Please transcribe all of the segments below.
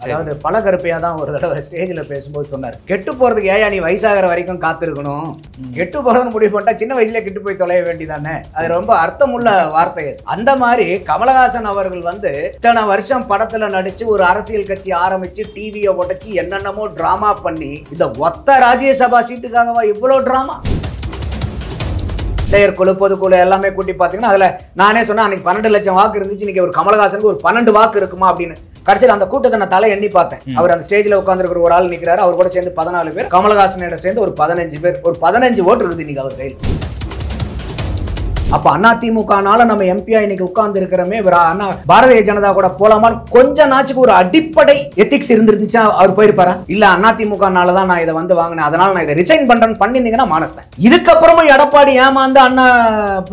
அதாவது பல கருப்பையா தான் ஒரு தடவை ஸ்டேஜ்ல பேசும்போது சொன்னார், கெட்டு போறதுக்கு ஏயா நீ வயசாகிற வரைக்கும் காத்திருக்கணும், கெட்டு போறதுன்னு முடிவு பண்ணிட்டா சின்ன வயசுல கெட்டு போய் தொலைய வேண்டியதானே. அது ரொம்ப அர்த்தமுள்ள வார்த்தை. அந்த மாதிரி கமலஹாசன் அவர்கள் வந்து இத்தனை வருஷம் படத்துல நடிச்சு ஒரு அரசியல் கட்சி ஆரம்பிச்சு டிவியை உடைச்சு என்னென்னமோ டிராமா பண்ணி இந்த ஒத்த ராஜ்யசபா சீட்டுக்காகவா இவ்வளவு டிராமா? செயற்குழு பொதுக்குழு எல்லாமே கூட்டி பார்த்தீங்கன்னா அதில் நானே சொன்னேன், அன்னைக்கு 12 லட்சம் வாக்கு இருந்துச்சு, இன்னைக்கு ஒரு கமலஹாசனுக்கு ஒரு 12 வாக்கு இருக்குமா அப்படின்னு. கடைசியில் அந்த கூட்டத்தை நான் தலை எண்ணி பார்த்தேன். அவர் அந்த ஸ்டேஜில் உட்காந்துருக்கிற ஒரு ஆள் நிற்கிறாரு, அவர் கூட சேர்ந்து 14 பேர், கமலஹாசனோட சேர்ந்து ஒரு 15 பேர், ஒரு 15 ஓட்டு இருக்குது இன்னைக்கு அவர் கையில். அப்ப அதிமுகனால நம்ம எம்பியா இன்னைக்கு உட்கார்ந்து இருக்கிறமே, பாரதிய ஜனதா கூட போலாமா கொஞ்ச நாச்சுக்கு ஒரு அடிப்படை எத்திக்ஸ் இருந்துருந்துச்சா அவர் போயிருப்பாரா? இல்ல அதிமுகனால தான் நான் இதை வந்து வாங்கினேன், அதனால நான் இதை ரிசைன் பண்றேன்னு பண்ணிருந்தீங்கன்னா மானஸ்தான். இதுக்கப்புறமும் எடப்பாடி ஏமாந்து அண்ணா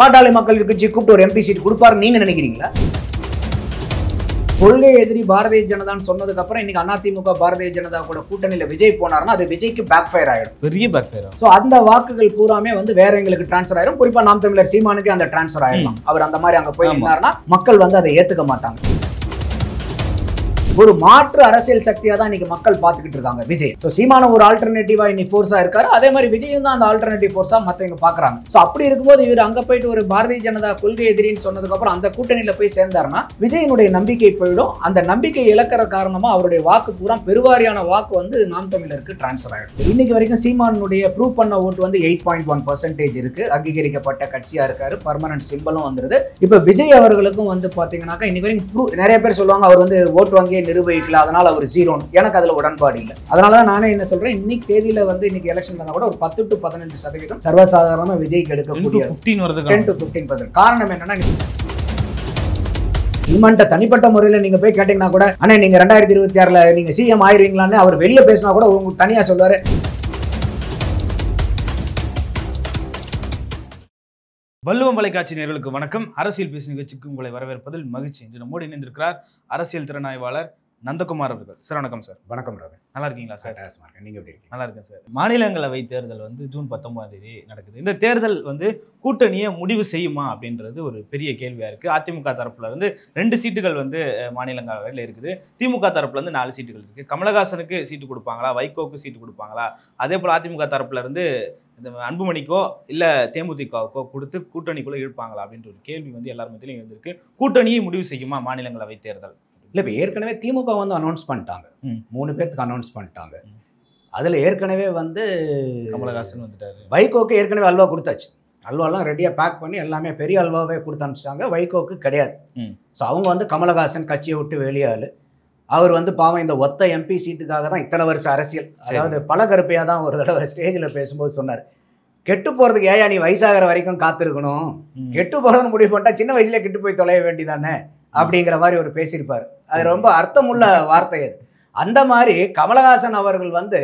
பாட்டாளி மக்கள் கட்சி கூப்பிட்டு ஒரு எம்பி சீட் கொடுப்பாரு நீங்க நினைக்கிறீங்களா? கொள்கை எதிரி பாரதிய ஜனதான்னு சொன்னதுக்கு அப்புறம் இன்னைக்கு அதிமுக பாரதிய ஜனதா கூட கூட்டணியில விஜய் போனாருன்னா அது விஜய்க்கு பேக் ஃபயர் ஆயிடும், பெரிய பேக் ஃபயர். சோ அந்த வாக்குகள் பூராமே வந்து வேற எங்களுக்கு டிரான்ஸ்ஃபர் ஆயிரும். குறிப்பா நாம் தமிழர் சீமானுக்கு அந்த டிரான்ஸ்ஃபர் ஆயிடலாம். அவர் அந்த மாதிரி அங்க போய் நின்னாருன்னா மக்கள் வந்து அதை ஏத்துக்க மாட்டாங்க. ஒரு மாற்று அரசியல் சக்தியா தான் இன்னைக்கு மக்கள் பார்த்துக்கிட்டு இருக்காங்க விஜய். ஸோ சீமான ஒரு ஆல்டர்னேட்டிவா இன்னைக்கு ஃபோர்ஸா இருக்காரு, அதே மாதிரி விஜயும் தான் அந்த ஆல்டர்னேட்டிவ் ஃபோர்ஸா மற்றவங்க பாக்குறாங்க. ஸோ அப்படி இருக்கும்போது இவர் அங்க போயிட்டு ஒரு பாரதிய ஜனதா கொள்கை எதிரின்னு சொன்னதுக்கு அப்புறம் அந்த கூட்டணியில போய் சேர்ந்தாருன்னா விஜயனுடைய நம்பிக்கை போயிடும். அந்த நம்பிக்கை இழக்கிற காரணமா அவருடைய வாக்கு பூரா பெருவாரியான வாக்கு வந்து நாம் தமிழருக்கு டிரான்ஸ்ஃபர் ஆயிடும். இன்னைக்கு வரைக்கும் சீமானுடைய ப்ரூவ் பண்ண ஓட்டு வந்து 8.1% இருக்கு, அங்கீகரிக்கப்பட்ட கட்சியா இருக்காரு, பர்மனன்ட் சிம்பலும் வந்துருது. இப்ப விஜய் அவர்களுக்கும் வந்து பாத்தீங்கன்னாக்கா இன்னைக்கு வரைக்கும் நிறைய பேர் சொல்லுவாங்க அவர் வந்து ஓட்டு வங்கி நிரூபிக்கல, அதனால அவர் ஜீரோன்னு. எனக்கு அதுல உடன்பாடு இல்லை. அதனாலதான் நானே என்ன சொல்றேன், இன்னைக்கு தேதியில வந்து இன்னைக்கு எலெக்ஷன் கூட ஒரு 10 to 15% சர்வசாதாரணமா விஜய்க்கு எடுக்கக்கூடிய 10 to 15%. காரணம் என்னன்னா, இமன்ட்ட தனிப்பட்ட முறையில் நீங்க போய் கேட்டீங்கன்னா கூட, அண்ணே நீங்க 2026ல நீங்க சிஎம் ஆயிருவீங்களான்னு அவர் வெளியே பேசினா கூட உங்களுக்கு தனியா சொல்லுவாரு. வள்ளுவம் தொலைக்காட்சி நேயர்களுக்கு வணக்கம். அரசியல் பேசு நிகழ்ச்சிக்கு உங்களை வரவேற்பதில் மகிழ்ச்சி. இன்று நம்மோடு இணைந்திருக்கிறார் அரசியல் திறனாய்வாளர் நந்தகுமார் அவர்கள். சார் வணக்கம் சார். வணக்கம் ரவி. நல்லா இருக்கீங்களா சார்? நீங்க எப்படி இருக்கீங்க? நல்லா இருக்கேன் சார். மாநிலங்களவை தேர்தல் வந்து ஜூன் 19 நடக்குது. இந்த தேர்தல் வந்து கூட்டணியை முடிவு செய்யுமா அப்படின்றது ஒரு பெரிய கேள்வியா இருக்கு. அதிமுக தரப்புல இருந்து 2 சீட்டுகள் வந்து மாநிலங்களவையில் இருக்குது, திமுக தரப்புல இருந்து 4 சீட்டுகள் இருக்கு. கமலஹாசனுக்கு சீட்டு கொடுப்பாங்களா, வைகோக்கு சீட்டு கொடுப்பாங்களா, அதே போல அதிமுக தரப்புல இருந்து இந்த அன்புமணிக்கோ இல்ல தேமுதிகவுக்கோ கொடுத்து கூட்டணிக்குள்ள இழுப்பாங்களா அப்படின்ற ஒரு கேள்வி வந்து எல்லார் மத்தியிலும் இருந்திருக்கு. கூட்டணியை முடிவு செய்யுமா மாநிலங்களவை தேர்தல்? இல்லை, இப்போ ஏற்கனவே திமுக வந்து அனௌன்ஸ் பண்ணிட்டாங்க, 3 பேருக்கு அனௌன்ஸ் பண்ணிட்டாங்க. அதில் ஏற்கனவே வந்து கமலஹாசன் வந்துட்டாரு, வைகோக்கு ஏற்கனவே அல்வா கொடுத்தாச்சு, அல்வாலாம் ரெடியாக பேக் பண்ணி எல்லாமே பெரிய அல்வாவே கொடுத்து அனுப்பிச்சிட்டாங்க. வைகோக்கு கிடையாது. ஸோ அவங்க வந்து கமலஹாசன் கட்சியை விட்டு வெளியாளு. அவர் வந்து பாவம் இந்த ஒத்த எம்பி சீட்டுக்காக தான் இத்தனை வருஷம் அரசியல். அதாவது பல கருப்பையாக தான் ஒரு தடவை ஸ்டேஜில் பேசும்போது சொன்னார், கெட்டு போகிறதுக்கு ஏயா நீ வயசாகிற வரைக்கும் காத்திருக்கணும், கெட்டு போகிறதுன்னு முடிவு பண்ணிட்டா சின்ன வயசுல கெட்டு போய் தொலைய வேண்டியதானே அப்படிங்கிற மாதிரி ஒரு பேசியிருப்பார். அது ரொம்ப அர்த்தமுள்ள வார்த்தை அது. அந்த மாதிரி கமலஹாசன் அவர்கள் வந்து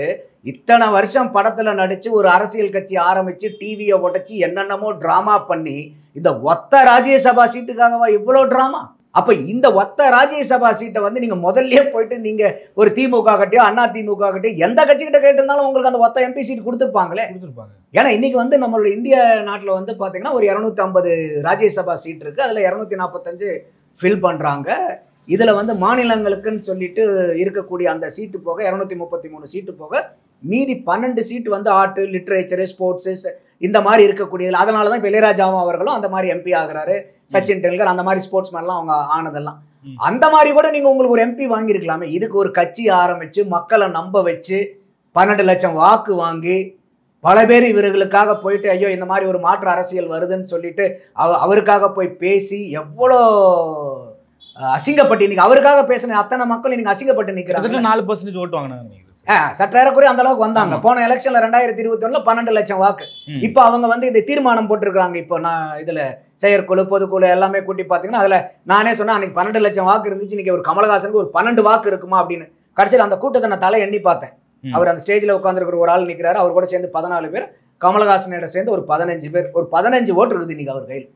இத்தனை வருஷம் படத்துல நடிச்சு ஒரு அரசியல் கட்சி ஆரம்பிச்சு டிவியை உடைச்சு என்னென்னமோ டிராமா பண்ணி இந்த ஒத்த ராஜ்யசபா சீட்டுக்காகவா இவ்வளவு டிராமா? அப்ப இந்த ஒத்த ராஜ்யசபா சீட்டை வந்து நீங்க முதல்லயே போயிட்டு நீங்க ஒரு திமுக கட்டையோ அண்ணா திமுக கட்டையோ எந்த கட்சிக்கிட்ட கேட்டிருந்தாலும் உங்களுக்கு அந்த ஒத்த எம்பி சீட் கொடுத்துருப்பாங்களே. ஏன்னா இன்னைக்கு வந்து நம்மளோட இந்திய நாட்டில் வந்து பாத்தீங்கன்னா ஒரு 250 ராஜ்யசபா சீட் இருக்கு, அதுல 245 ஃபில் பண்றாங்க. இதுல வந்து மாநிலங்களுக்குன்னு சொல்லிட்டு இருக்கக்கூடிய அந்த சீட்டு போக 233 சீட்டு போக மீதி 12 சீட்டு வந்து ஆர்ட், லிட்ரேச்சர், ஸ்போர்ட்ஸ் இந்த மாதிரி இருக்கக்கூடியது. அதனால தான் இப்போ இளையராஜாவும் அவர்களும் அந்த மாதிரி எம்பி ஆகுறாரு, சச்சின் டெண்டுல்கர் அந்த மாதிரி ஸ்போர்ட்ஸ் மேன்லாம் அவங்க ஆனதெல்லாம். அந்த மாதிரி கூட நீங்க உங்களுக்கு ஒரு எம்பி வாங்கியிருக்கலாமே. இதுக்கு ஒரு கட்சி ஆரம்பிச்சு மக்களை நம்ப வச்சு 12 லட்சம் வாக்கு வாங்கி பல பேர் இவர்களுக்காக போயிட்டு ஐயோ இந்த மாதிரி ஒரு மாற்று அரசியல் வருதுன்னு சொல்லிட்டு அவருக்காக போய் பேசி எவ்வளோ அசிங்கப்பட்டு இன்னைக்கு அவருக்காக பேசின அத்தனை மக்கள் இன்னைக்கு அசிங்கப்பட்டு நிற்கிறாங்க. 4% ஓட்டு வாங்கினாங்க. சற்றேறக்குறைய அந்த அளவுக்கு வந்தாங்க. போன எலெக்ஷன்ல 2021 12 லட்சம் வாக்கு. இப்போ அவங்க வந்து இதை தீர்மானம் போட்டிருக்காங்க. இப்போ நான் இதுல செயற்குழு பொதுக்குழு எல்லாமே கூட்டி பார்த்தீங்கன்னா அதுல நானே சொன்னேன், அன்னைக்கு 12 லட்சம் வாக்கு இருந்துச்சு, இன்னைக்கு ஒரு கமலஹாசனுக்கு ஒரு 12 வாக்கு இருக்குமா அப்படின்னு. கடைசியில் அந்த கூட்டத்தை நான் தலை எண்ணி பார்த்தேன். அவர் அந்த ஸ்டேஜ்ல உட்காந்துருக்கிற ஒரு ஆள் நிற்கிறாரு, அவர் கூட சேர்ந்து 14 பேர், கமலஹாசனோட சேர்ந்து ஒரு 15 பேர், ஒரு 15 ஓட்டு இருக்குது இன்னைக்கு அவர் கையில்.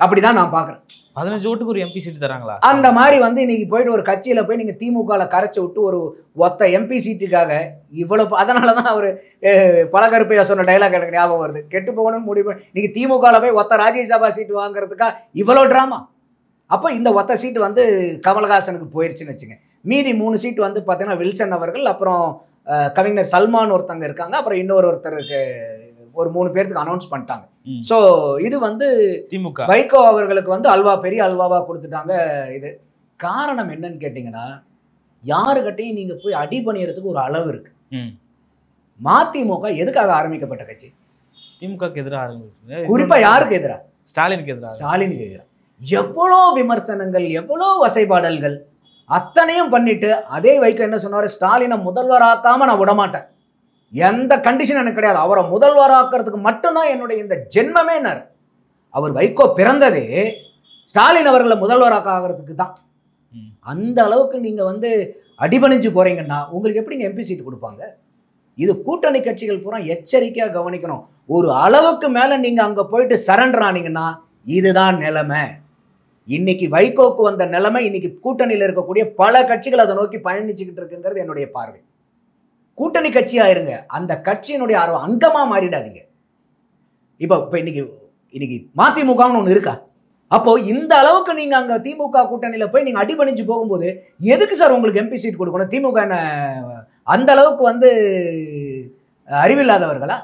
அப்படிதான் நான் பாக்குறேன். 15 ஓட்டுக்கு ஒரு எம்பி சீட் தராங்களா? அந்த மாதிரி வந்து இன்னைக்கு போயிட்டு ஒரு கட்சியில போய் நீங்க திமுகல கரைச்சு விட்டு ஒரு ஒத்த எம்பி சீட்டுக்காக இவ்வளவு. அதனாலதான் அவரு பலகருப்பையா சொன்ன டைலாக் எனக்கு ஞாபகம் வருது, கெட்டு போகணும்னு முடிவு நீங்க திமுகல போய் ஒத்த ராஜ்யசபா சீட்டு வாங்குறதுக்கா இவ்வளவு டிராமா. அப்போ இந்த ஒத்த சீட்டு வந்து கமலஹாசனுக்கு போயிருச்சுன்னு வச்சுங்க. மீதி 3 சீட் வந்து பார்த்தீங்கன்னா வில்சன் அவர்கள், அப்புறம் கவிஞர் சல்மான் ஒருத்தங்க இருக்காங்க, அப்புறம் ஒருத்தருக்கு ஒரு 3 பேருக்கு அனௌன்ஸ் பண்ணிட்டாங்க. ஸோ இது வந்து திமுக வைகோ அவர்களுக்கு வந்து பெரிய அல்வாவா கொடுத்துட்டாங்க. இது காரணம் என்னன்னு கேட்டீங்கன்னா, யாருக்கிட்டையும் நீங்க போய் அடி பண்ணிறதுக்கு ஒரு அளவு இருக்கு. மதிமுக எதுக்காக ஆரம்பிக்கப்பட்ட கட்சி? திமுகக்கு எதிராக ஆரம்பிச்சு, குறிப்பா யாருக்கு எதிராக? ஸ்டாலினுக்கு எதிராக. ஸ்டாலினுக்கு எதிராக எவ்வளோ விமர்சனங்கள், எவ்வளோ வசைபாடல்கள், அத்தனையும் பண்ணிட்டு அதே வைகோ என்ன சொன்னாரு, ஸ்டாலினை முதல்வராக்காம நான் விடமாட்டேன், எந்த கண்டிஷன் எனக்கு கிடையாது, அவரை முதல்வராக்கிறதுக்கு மட்டும்தான் என்னுடைய இந்த ஜென்மமே. அவர் வைகோ பிறந்ததே ஸ்டாலின் அவர்களை முதல்வராக்கிறதுக்கு தான். அந்த அளவுக்கு நீங்க வந்து அடிபணிஞ்சு போறீங்கன்னா உங்களுக்கு எப்படிங்க எம்பி சீட் கொடுப்பாங்க? இது கூட்டணி கட்சிகள் பூரா எச்சரிக்கையா கவனிக்கணும். ஒரு அளவுக்கு மேல நீங்க அங்க போயிட்டு சரண்டர் ஆனீங்கன்னா இதுதான் நிலைமை. இன்னைக்கு வைகோக்கு வந்த நிலைமை இன்னைக்கு கூட்டணியில் இருக்கக்கூடிய பல கட்சிகள் அதை நோக்கி பயணிச்சுக்கிட்டு இருக்குங்கிறது என்னுடைய பார்வை. கூட்டணி கட்சியா இருங்க, அந்த கட்சியினுடைய அங்கமா மாறிடாதீங்க. இப்போ இன்னைக்கு மதிமுகன்னு ஒன்று இருக்கா? அப்போ இந்த அளவுக்கு நீங்க அங்க திமுக கூட்டணியில போய் நீங்க அடிபணிஞ்சு போகும்போது எதுக்கு சார் உங்களுக்கு எம்பி சீட் கொடுக்கணும்? திமுக என்ன அந்த அளவுக்கு வந்து அறிவில்லாதவர்களா?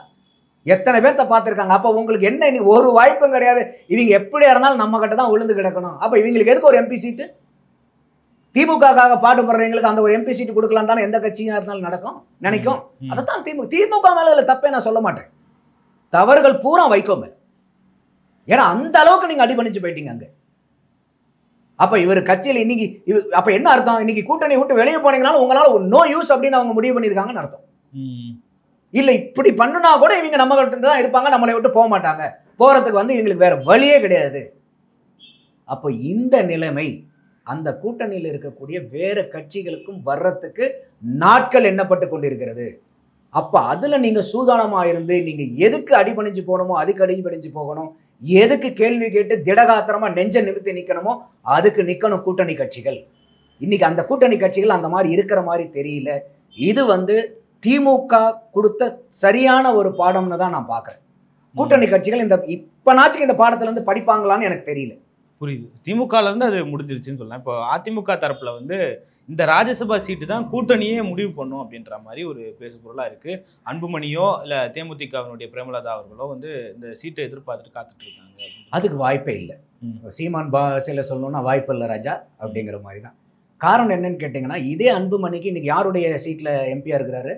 எத்தனை பேர்த்த பார்த்துருக்காங்க. அப்போ உங்களுக்கு என்ன, இனி ஒரு வாய்ப்பும் கிடையாது, இவங்க எப்படியா இருந்தாலும் நம்ம கிட்ட தான் விழுந்து கிடக்கணும். அப்போ இவங்களுக்கு எதுக்கு ஒரு எம்பி சீட்டு? திமுகக்காக பாடுபடுறவங்களுக்கு அந்த ஒரு எம்பி சீட்டு கொடுக்கலாம் தானே எந்த கட்சியா இருந்தாலும் நினைக்கும். அதைத்தான் திமுக மேல தப்பே நான் சொல்ல மாட்டேன். தவறுகள் பூரா வைகோ மேல. ஏன்னா அந்த அளவுக்கு நீங்க அடிபணிச்சு போயிட்டீங்க அங்க. அப்ப இவர் கட்சியில் இன்னைக்கு அப்ப என்ன அர்த்தம்? இன்னைக்கு கூட்டணி விட்டு வெளியே போனீங்கனாலும் உங்களால நோ யூஸ் அப்படின்னு அவங்க முடிவு பண்ணியிருக்காங்கன்னு அர்த்தம். இல்ல இப்படி பண்ணுனா கூட இவங்க நம்ம கிட்ட தான் இருப்பாங்க, நம்மளை விட்டு போக மாட்டாங்க, போறதுக்கு வந்து இவங்களுக்கு வேற வழியே கிடையாது. அப்போ இந்த நிலைமை அந்த கூட்டணியில் இருக்கக்கூடிய வேற கட்சிகளுக்கும் வர்றதுக்கு நாட்கள் எண்ணப்பட்டு கொண்டிருக்கிறது. அப்ப அதுல நீங்க சூதானமா இருந்து நீங்க எதுக்கு அடிபணிஞ்சு போகணுமோ அதுக்கு அடிபணிஞ்சு போகணும், எதுக்கு கேள்வி கேட்டு திடகாத்திரமா நெஞ்ச நிமித்தி நிக்கணுமோ அதுக்கு நிக்கணும் கூட்டணி கட்சிகள். இன்னைக்கு அந்த கூட்டணி கட்சிகள் அந்த மாதிரி இருக்கிற மாதிரி தெரியல. இது வந்து திமுக கொடுத்த சரியான ஒரு பாடம்னு தான் நான் பார்க்குறேன். கூட்டணி கட்சிகள் இப்பனாச்சும் இந்த பாடத்துல இருந்து படிப்பாங்களான்னு எனக்கு தெரியல. புரியுது. திமுகல இருந்து அது முடிஞ்சிருச்சுன்னு சொல்லலாம். இப்போ அதிமுக தரப்புல வந்து இந்த ராஜ்யசபா சீட்டு தான் கூட்டணியே முடிவு பண்ணும் அப்படின்ற மாதிரி ஒரு பேசு பொருளா இருக்கு. அன்புமணியோ இல்ல தேமுதிகவினுடைய பிரேமலதா அவர்களோ வந்து இந்த சீட்டை எதிர்பார்த்துட்டு காத்துட்டு இருக்காங்க. அதுக்கு வாய்ப்பே இல்லை. சீமான் பாசில சொல்லணும்னா வாய்ப்பு இல்லை ராஜா அப்படிங்கிற மாதிரி தான். காரணம் என்னன்னு கேட்டீங்கன்னா, இதே அன்புமணிக்கு இன்னைக்கு யாருடைய சீட்ல எம்பியா இருக்கிறாரு?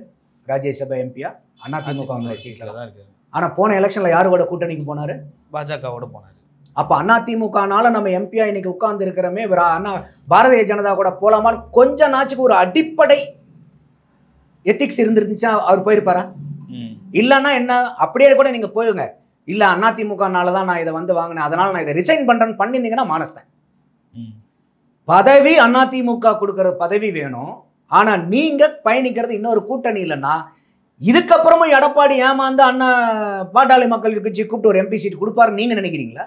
ராஜ்யசபா எம்பியா அதிமுக சீட்ல தான் இருக்காரு. ஆனா போன எலெக்ஷன்ல யாரு கூட கூட்டணிக்கு போனாரு? பாஜகவோட போனாரு. அப்ப அதிமுகனால நம்ம எம்பியா இன்னைக்கு உட்கார்ந்து இருக்கிறமே, பாரதிய ஜனதா கூட போலாமா? கொஞ்ச நாச்சுக்கு ஒரு அடிப்படை எத்திக்ஸ் இருந்துருந்துச்சா அவர் போயிருப்பாரா? இல்லைன்னா என்ன அப்படியே கூட நீங்க போயுங்க, இல்ல அதிமுகனால தான் நான் இதை வந்து வாங்கினேன், அதனால நான் இதை ரிசைன் பண்றேன்னு பண்ணிருந்தீங்கன்னா மானஸ்தேன். பதவி அதிமுக கொடுக்கற பதவி வேணும். ஆனா நீங்க பயணிக்கிறது இன்னொரு கூட்டணி இல்லைன்னா இதுக்கப்புறமும் எடப்பாடி ஏமாந்து அண்ணா பாட்டாளி மக்கள் கட்சி கூப்பிட்டு ஒரு எம்பி சீட் கொடுப்பாரு நீங்க நினைக்கிறீங்களா?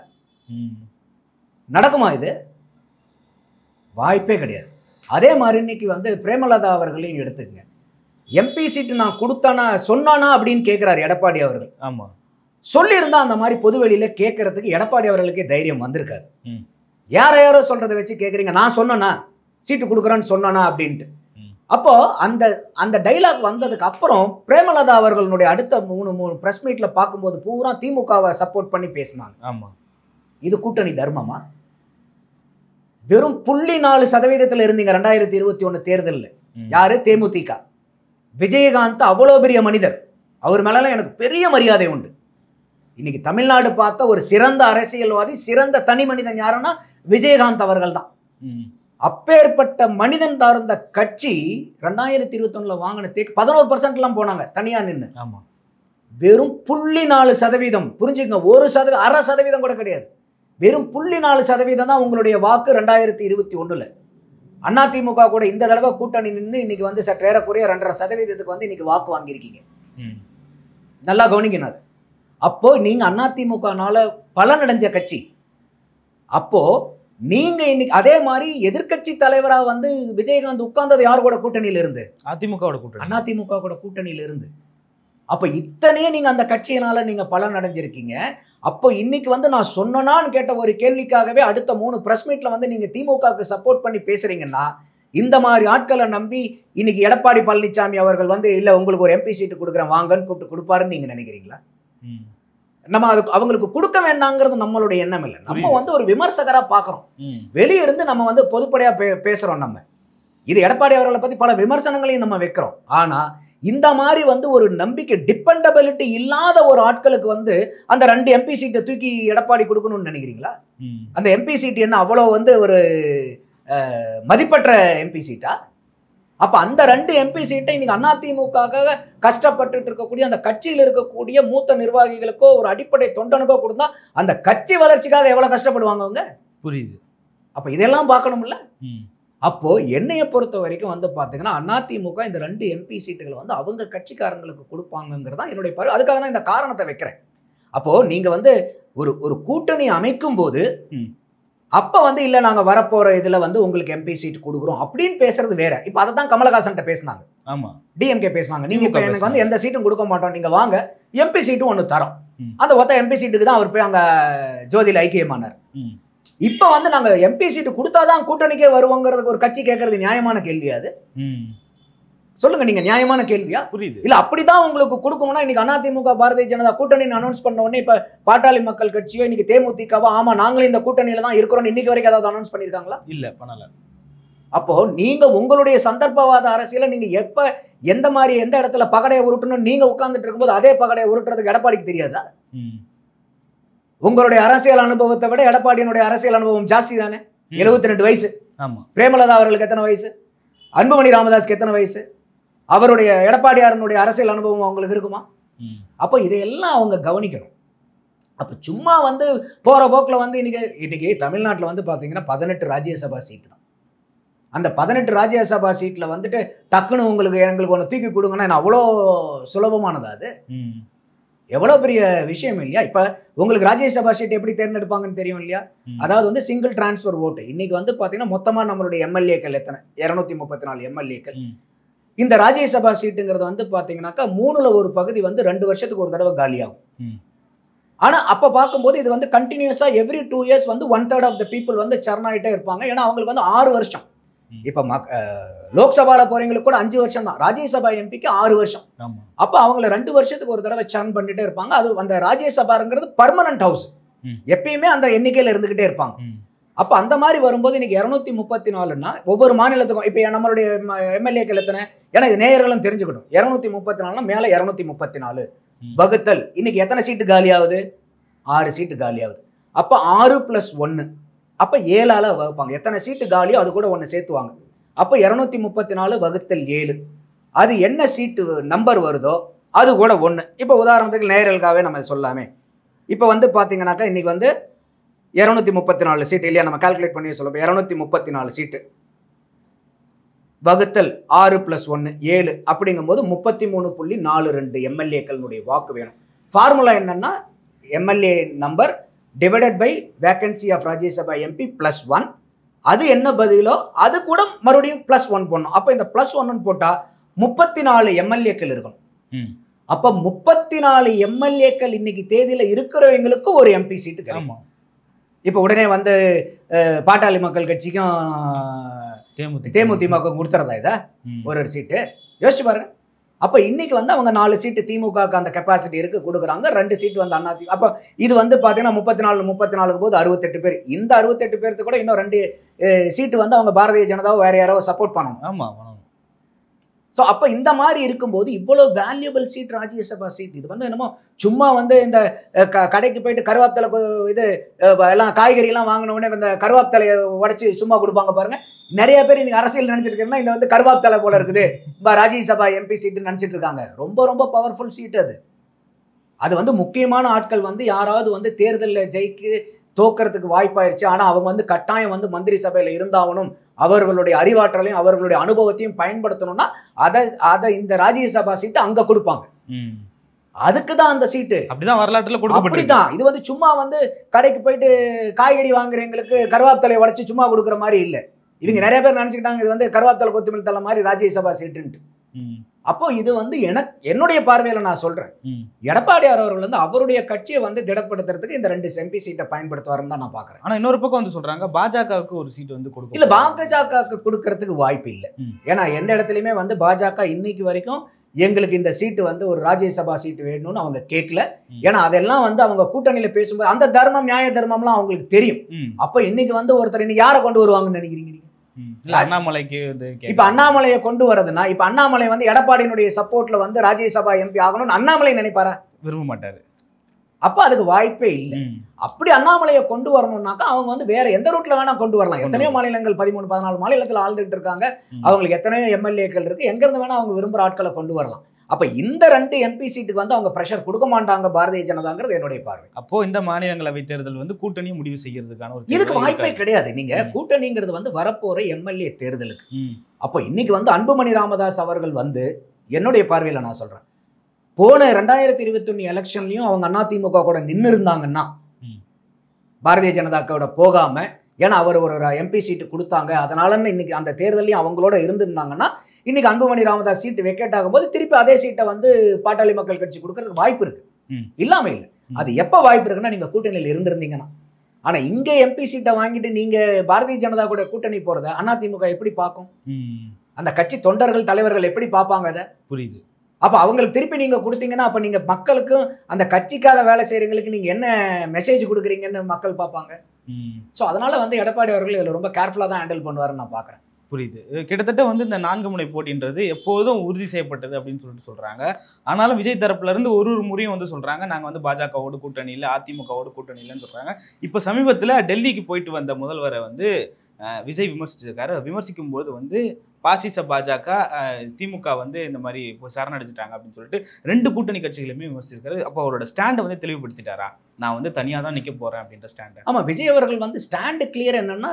நடக்குமா? இது வாய்ப்பே கிடையாது. அதே மாதிரி இன்னைக்கு வந்து பிரேமலதா அவர்களையும் எடுத்துக்கங்க. எம்பி சீட்டு நான் கொடுத்தானா சொன்னானா அப்படின்னு கேட்கிறாரு எடப்பாடி அவர்கள். ஆமா, சொல்லியிருந்தா அந்த மாதிரி பொது வெளியில கேட்கறதுக்கு எடப்பாடி அவர்களுக்கே தைரியம் வந்திருக்காது. யாரோ சொல்றதை வச்சு கேட்குறீங்க, நான் சொன்னேனா சீட்டு கொடுக்குறேன்னு சொன்னானா அப்படின்ட்டு. அப்போ அந்த டைலாக் வந்ததுக்கு அப்புறம் பிரேமலதா அவர்களுடைய அடுத்த மூணு பிரஸ் மீட்ல பார்க்கும்போது பூரா திமுகவை சப்போர்ட் பண்ணி பேசினாங்க. ஆமா, இது கூட்டணி தர்மமா? வெறும் 0.4% இருந்தீங்க 2021 தேர்தலில். யாரு? தேமுதிக. விஜயகாந்த் அவ்வளோ பெரிய மனிதர், அவர் மேல எனக்கு பெரிய மரியாதை உண்டு. இன்னைக்கு தமிழ்நாடு பார்த்த ஒரு சிறந்த அரசியல்வாதி, சிறந்த தனி மனிதன் யாருன்னா விஜயகாந்த் அவர்கள் தான். அப்பேற்பட்ட மனிதன் சார்ந்த கட்சி 2021 வாங்கின 11% போனாங்க தனியா நின்று. வெறும் 0.4%. புரிஞ்சுக்கங்க, 1%, 0.5% கூட கிடையாது. வெறும் 0.4% தான் உங்களுடைய வாக்கு 2021. அதிமுக கூட இந்த தடவை கூட்டணி நின்று இன்னைக்கு வந்து சற்றேறக்குறைய 2.5% வந்து இன்னைக்கு வாக்கு வாங்கியிருக்கீங்க. நல்லா கவனிக்கணும் அது. அப்போ நீங்க அதிமுகனால பலனடைஞ்ச கட்சி. அப்போ நீங்க இன்னைக்கு அதே மாதிரி எதிர்கட்சி தலைவரா வந்து விஜயகாந்த் உட்கார்ந்தது யார் கூட கூட்டணியில இருந்து? அதிமுக கூட கூட்டணியில இருந்து. அப்ப இத்தனையே நீங்க அந்த கட்சியினால நீங்க பலன் அடைஞ்சிருக்கீங்க. அப்போ இன்னைக்கு வந்து நான் சொன்னான்னு கேட்ட ஒரு கேள்விக்காகவே அடுத்த 3 பிரஸ் மீட்ல வந்து நீங்க திமுகவுக்கு சப்போர்ட் பண்ணி பேசுறீங்கன்னா இந்த மாதிரி ஆட்களை நம்பி இன்னைக்கு எடப்பாடி பழனிசாமி அவர்கள் வந்து இல்ல உங்களுக்கு ஒரு எம்பி சீட்டு கொடுக்குறேன் வாங்கன்னு கூப்பிட்டு கொடுப்பாருன்னு நீங்க நினைக்கிறீங்களா? நம்ம அதுக்கு அவங்களுக்கு கொடுக்க வேண்டாங்கிறது நம்மளுடைய எண்ணம் இல்லை. நம்ம வந்து ஒரு விமர்சகரா பாக்குறோம், வெளியே இருந்து நம்ம வந்து பொதுப்படையா பேசுறோம். நம்ம இது எடப்பாடி அவர்களை பத்தி பல விமர்சனங்களையும் நம்ம வைக்கிறோம். ஆனா இந்த மாதிரி வந்து ஒரு நம்பிக்கை டிபெண்டபிலிட்டி இல்லாத ஒரு ஆட்களுக்கு வந்து அந்த 2 எம்பி சீட்டை தூக்கி எடப்பாடி கொடுக்கணும்னு நினைக்கிறீங்களா? அந்த எம்பி சீட் என்ன அவ்வளவு வந்து ஒரு மதிப்பற்ற எம்பி சீட்டா? அப்ப அந்த 2 எம்பி சீட்டை இன்னைக்கு அதிமுக கஷ்டப்பட்டு இருக்கக்கூடிய அந்த கட்சியில் இருக்கக்கூடிய மூத்த நிர்வாகிகளுக்கோ ஒரு அடிப்படை தொண்டனுக்கோ கொடுத்தா அந்த கட்சி வளர்ச்சிக்காக எவ்வளவு கஷ்டப்படுவாங்க அவங்க. புரியுது. அப்ப இதெல்லாம் பார்க்கணும்ல. அப்போ என்னைய பொறுத்த வரைக்கும் வந்து பாத்தீங்கன்னா அதிமுக இந்த 2 எம்பி சீட்டுகளை வந்து அவங்க கட்சிக்காரங்களுக்கு கொடுப்பாங்கிறதா என்னுடைய பார்வை. அதுக்காக தான் இந்த காரணத்தை வைக்கிறேன். அப்போ நீங்க வந்து ஒரு கூட்டணி அமைக்கும் போது அப்ப வந்து இல்ல நாங்க வரப்போற இதுல வந்து உங்களுக்கு எம்பி சீட் கொடுக்குறோம் அப்படின்னு பேசுறது வேற. இப்ப அதை தான் கமலஹாசன் பேசினாங்க. ஆமா, டிஎம்கே பேசினாங்க. நீங்க இப்ப எனக்கு வந்து எந்த சீட்டும் கொடுக்க மாட்டோம், நீங்க வாங்க எம்பி சீட்டும் ஒண்ணு தரோம். அந்த ஒத்த எம்பி சீட்டுக்கு தான் அவர் போய் அங்க ஜோதியில ஐக்கியமானார். இப்ப வந்து நாங்க எம்பி சீட்டு கொடுத்தாதான் கூட்டணிக்கே வருவோங்கிறதுக்கு ஒரு கட்சி கேட்கறது நியாயமான கேள்வியா? அது சொல்லுங்க, நீங்க நியாயமான கேள்வியா? புரியுது இல்ல? அப்படிதான் உங்களுக்கு கொடுக்கணும்னா இன்னைக்கு அதிமுக பாரதிய ஜனதா கூட்டணி அனௌன்ஸ் பண்ண உடனே இப்ப பாட்டாளி மக்கள் கட்சியோ இன்னைக்கு தேமுதிகவோ ஆமா நாங்களும் இந்த கூட்டணியில தான் இருக்கிறோம் இன்னைக்கு வரைக்கும் ஏதாவது அனௌன்ஸ் பண்ணிருக்காங்களா? இல்ல, பண்ணல. அப்போ நீங்க உங்களுடைய சந்தர்ப்பவாத அரசியல நீங்க எப்ப எந்த மாதிரி எந்த இடத்துல பகடையை உருட்டணும் நீங்க உட்கார்ந்துட்டு இருக்கும்போது அதே பகடையை உருட்டுறதுக்கு எடப்பாடிக்கு தெரியாதா? உங்களுடைய அரசியல் அனுபவத்தை விட எடப்பாடியினுடைய அரசியல் அனுபவம் ஜாஸ்தி தானே. 72 வயசு. ஆமா. பிரேமலதா அவர்களுக்கு எத்தனை வயசு? அன்புமணி ராமதாஸ்க்கு எத்தனை வயசு? அவருடைய எடப்பாடியாரனுடைய அரசியல் அனுபவம் அவங்களுக்கு இருக்குமா? அப்போ இதையெல்லாம் அவங்க கவனிக்கணும். அப்போ சும்மா வந்து போற போக்கில் வந்து இன்னைக்கு தமிழ்நாட்டில் வந்து பார்த்தீங்கன்னா 18 ராஜ்யசபா சீட்டு தான். அந்த 18 ராஜ்யசபா சீட்டில் வந்துட்டு டக்குன்னு எங்களுக்கு ஒன்று தூக்கி கொடுங்கன்னா அவ்வளோ சுலபமானதா? அது எவ்வளோ பெரிய விஷயம் இல்லையா? இப்போ உங்களுக்கு ராஜ்யசபா சீட் எப்படி தேர்ந்தெடுப்பாங்கன்னு தெரியும் இல்லையா? அதாவது வந்து சிங்கிள் டிரான்ஸ்ஃபர் ஓட்டு. இன்னைக்கு வந்து பார்த்தீங்கன்னா மொத்தமாக நம்மளுடைய எம்எல்ஏக்கள் எத்தனை? 234 எம்எல்ஏக்கள். இந்த ராஜ்யசபா சீட்டுங்கிறது வந்து பாத்தீங்கன்னாக்கா 3ல் ஒரு பகுதி வந்து 2 வருஷத்துக்கு ஒரு தடவை காலியாகும். ஆனா அப்ப பார்க்கும்போது இது வந்து கண்டினியூஸா எவ்ரி 2 இயர்ஸ் வந்து 1/3 ஆஃப் த பீப்புள் வந்து சர்ன் ஆகிட்டே இருப்பாங்க. ஏன்னா அவங்களுக்கு வந்து 6 வருஷம். இப்ப லோக்சபால போறவங்களுக்கு கூட 5 வருஷம் தான். ராஜ்யசபா எம்பிக்கு 6 வருஷம். அப்ப அவங்கள 2 வருஷத்துக்கு ஒரு தடவை சர்ன் பண்ணிட்டே இருப்பாங்க. அது அந்த ராஜ்யசபாங்கிறது பர்மனன்ட் ஹவுஸ், எப்பயுமே அந்த எண்ணிக்கையில இருந்துகிட்டே இருப்பாங்க. அப்ப அந்த மாதிரி வரும்போது இன்னைக்கு 234ன்னா ஒவ்வொரு மாநிலத்துக்கும் இப்ப நம்மளுடைய எம்எல்ஏக்கள் எத்தனை? ஏன்னா இது நேயர்களும் தெரிஞ்சுக்கணும். 234னா மேல 234 வகுத்தல் இன்னைக்கு எத்தனை சீட்டு காலியாகுது? 6 சீட்டு காலியாகுது. அப்ப 6 + 1 அப்ப 7ஆல வகுப்பாங்க. எத்தனை சீட்டு காலியோ அது கூட 1 சேர்த்துவாங்க. அப்ப 234 × 7 அது என்ன சீட்டு நம்பர் வருதோ அது கூட 1. இப்ப உதாரணத்துக்கு நேயர்களுக்காகவே நம்ம சொல்லலாமே. இப்ப வந்து பாத்தீங்கன்னாக்கா இன்னைக்கு வந்து 234 சீட்டு இல்லையா? நம்ம கால்குலேட் பண்ணி சொல்லுவோம். 234 சீட்டு வகுத்தல் 6 + 1 7 அப்படிங்கும்போது 33.42 எம்எல்ஏக்களுடைய வாக்கு வேணும். ஃபார்முலா என்னன்னா MLA number divided by vacancy of Rajya Sabha MP +1. அது என்ன பதிலோ அது கூட மறுபடியும் +1 போடணும். அப்ப இந்த +1 போட்டா 34 எம்எல்ஏக்கள் இருக்கணும். அப்ப 34 எம்எல்ஏக்கள் இன்னைக்கு தேதியில இருக்கிறவங்களுக்கு ஒரு எம்பி சீட்டு கிடைக்கும். இப்ப உடனே வந்து பாட்டாளி மக்கள் கட்சிக்கும் தேமுதிக கொடுத்துறதா இதை ஒரு சீட்டு? யோசிச்சு பாருங்க. அப்ப இன்னைக்கு வந்து அவங்க 4 சீட்டு திமுக அந்த கெப்பாசிட்டி இருக்கு கொடுக்குறாங்க. 2 சீட்டு வந்து அதிமுக. அப்ப இது வந்து பாத்தீங்கன்னா 34 போது 68 பேர். இந்த 68 பேருக்கு கூட இன்னும் 2 சீட்டு வந்து அவங்க பாரதிய ஜனதாவை வேற யாரோ சப்போர்ட் பண்ணணும். ஆமா. ஸோ அப்போ இந்த மாதிரி இருக்கும்போது இவ்வளோ வேல்யூபிள் சீட் ராஜ்யசபா சீட் இது வந்து என்னமோ சும்மா வந்து இந்த கடைக்கு போயிட்டு கருவேப்பிலை இது எல்லாம் காய்கறியெல்லாம் வாங்கின உடனே இந்த கருவேப்பிலையை உடச்சி சும்மா கொடுப்பாங்க பாருங்க. நிறைய பேர் இன்னைக்கு அரசியல் நினைச்சிட்டு இருக்கீங்கன்னா இந்த வந்து கருவேப்பிலை போல இருக்குது ராஜ்யசபா எம்பி சீட்டு நினைச்சிட்டு இருக்காங்க. ரொம்ப ரொம்ப பவர்ஃபுல் சீட் அது. அது வந்து முக்கியமான ஆட்கள் வந்து யாராவது வந்து தேர்தலில் ஜெயிக்கு தோக்கிறதுக்கு வாய்ப்பாயிருச்சு. ஆனால் அவங்க வந்து கட்டாயம் வந்து மந்திரி சபையில் இருந்தாகணும், அவர்களுடைய அறிவாற்றலையும் அவர்களுடைய அனுபவத்தையும் பயன்படுத்தணும்னா அதை இந்த ராஜ்யசபா சீட்டு அங்க கொடுப்பாங்க. அதுக்கு தான் அந்த சீட்டு. அப்படிதான் வரலாற்றுல கொடுக்கப்பட்டிருக்குதான். இது வந்து சும்மா வந்து கடைக்கு போயிட்டு காய்கறி வாங்குறவங்களுக்கு கருவேப்பிலையை உடைச்சு சும்மா கொடுக்குற மாதிரி இல்லை. இவங்க நிறைய பேர் நினைச்சுக்கிட்டாங்க இது வந்து கருவேப்பிலை கொத்தமல்லி தலை மாதிரி ராஜ்யசபா சீட்டுன்ட்டு. அப்போ இது வந்து என்னுடைய பார்வையில நான் சொல்றேன், எடப்பாடியார் அவர்கள் வந்து அவருடைய கட்சியை வந்து திடப்படுத்துறதுக்கு இந்த 2 எம்பி சீட்டை பயன்படுத்துவாருன்னு தான் நான் பாக்குறேன். ஆனா இன்னொரு பக்கம் வந்து சொல்றாங்க பாஜகவுக்கு ஒரு சீட் வந்து கொடுக்கும். இல்ல, பாஜகவுக்கு கொடுக்கறதுக்கு வாய்ப்பு இல்லை. ஏன்னா எந்த இடத்துலயுமே வந்து பாஜக இன்னைக்கு வரைக்கும் எங்களுக்கு இந்த சீட்டு வந்து ஒரு ராஜ்யசபா சீட்டு வேணும்னு அவங்க கேட்கல. ஏன்னா அதெல்லாம் வந்து அவங்க கூட்டணியில பேசும்போது அந்த தர்மம் நியாய தர்மம்லாம் அவங்களுக்கு தெரியும். அப்ப இன்னைக்கு வந்து ஒருத்தர் இன்னைக்கு யாரை கொண்டு வருவாங்கன்னு நினைக்கிறீங்க நீங்க? அண்ணாமலைக்கு இப்ப அண்ணாமலையை கொண்டு வரதுன்னா, இப்ப அண்ணாமலை வந்து எடப்பாடியினுடைய சப்போர்ட்ல வந்து ராஜ்யசபா எம்பி ஆகணும்னு அண்ணாமலை நினைப்பாரா? விரும்ப மாட்டாரு. அப்ப அதுக்கு வாய்ப்பே இல்லை. அப்படி அண்ணாமலையை கொண்டு வரணும்னாக்கா அவங்க வந்து வேற எந்த ரூட்ல வேணா கொண்டு வரலாம். எத்தனையோ மாநிலங்கள் 13-14 மாநிலத்தில் ஆழ்ந்துட்டு இருக்காங்க. அவங்களுக்கு எத்தனையோ எம்எல்ஏக்கள் இருக்கு. எங்க இருந்து வேணா அவங்க விரும்புற ஆட்களை கொண்டு வரலாம். அப்ப இந்த 2 எம்பி சீட்டுக்கு வந்து அவங்க பிரஷர் கொடுக்க மாட்டாங்க பாரதிய ஜனதாங்கிறது என்னுடைய பார்வை. அப்போ இந்த மாநிலங்களவை தேர்தல் வந்து கூட்டணியை முடிவு செய்யறதுக்கான ஒரு இதுக்கு வாய்ப்பே கிடையாது. நீங்க கூட்டணிங்கிறது வந்து வரப்போற எம்எல்ஏ தேர்தலுக்கு. அப்போ இன்னைக்கு வந்து அன்புமணி ராமதாஸ் அவர்கள் வந்து என்னுடைய பார்வையில நான் சொல்றேன், போன 2021 எலெக்ஷன்லயும் அவங்க அதிமுக கூட நின்று இருந்தாங்கன்னா பாரதிய ஜனதாவோட போகாம, ஏன்னா அவர் ஒரு எம்பி சீட்டு கொடுத்தாங்க, அதனால இன்னைக்கு அந்த தேர்தலையும் அவங்களோட இருந்திருந்தாங்கன்னா இன்னைக்கு அன்புமணி ராமதாஸ் சீட்டு வெக்கேட் ஆகும்போது திருப்பி அதே சீட்டை வந்து பாட்டாளி மக்கள் கட்சி கொடுக்கறதுக்கு வாய்ப்பு இருக்கு. இல்லாம இல்லை. அது எப்ப வாய்ப்பு இருக்குன்னா நீங்க கூட்டணியில் இருந்திருந்தீங்கன்னா. ஆனா இங்க எம்பி சீட்டை வாங்கிட்டு நீங்க பாரதிய ஜனதா கூட கூட்டணி போறத அதிமுக எப்படி பார்க்கும்? அந்த கட்சி தொண்டர்கள் தலைவர்கள் எப்படி பார்ப்பாங்க? அதை புரியுது. அப்ப அவங்களுக்கு திருப்பி நீங்க கொடுத்தீங்கன்னா அப்ப நீங்க மக்களுக்கும் அந்த கட்சிக்காக வேலை செய்யறவங்களுக்கு நீங்க என்ன மெசேஜ் கொடுக்குறீங்கன்னு மக்கள் பார்ப்பாங்க. ஸோ அதனால வந்து எடப்பாடி அவர்கள் இதில் ரொம்ப கேர்ஃபுல்லாக தான் ஹேண்டில் பண்ணுவாருன்னு நான் பார்க்குறேன். புரியுது. கிட்டத்தட்ட வந்து இந்த 4 முனை போட்டின்றது எப்போதும் உறுதி செய்யப்பட்டது அப்படின்னு சொல்றாங்க. ஆனாலும் விஜய் தரப்புல இருந்து ஒரு முறையும் வந்து சொல்றாங்க நாங்க வந்து பாஜகவோடு கூட்டணி இல்லை, அதிமுகவோடு கூட்டணி இல்லைன்னு சொல்றாங்க. இப்போ சமீபத்தில் டெல்லிக்கு போயிட்டு வந்த முதல்வரை வந்து விஜய் விமர்சிச்சிருக்காரு. விமர்சிக்கும் போது வந்து பாசிச பாஜக திமுக வந்து இந்த மாதிரி சரணடைஞ்சிட்டாங்க அப்படின்னு சொல்லிட்டு 2 கூட்டணி கட்சிகளுமே விமர்சிச்சிருக்காரு. அப்போ அவரோட ஸ்டாண்டை வந்து தெளிவுபடுத்திட்டாரா, நான் வந்து தனியாக தான் நிற்க போறேன் அப்படின்ற ஸ்டாண்ட்? ஆமாம், விஜய் அவர்கள் வந்து ஸ்டாண்டு கிளியர் என்னன்னா,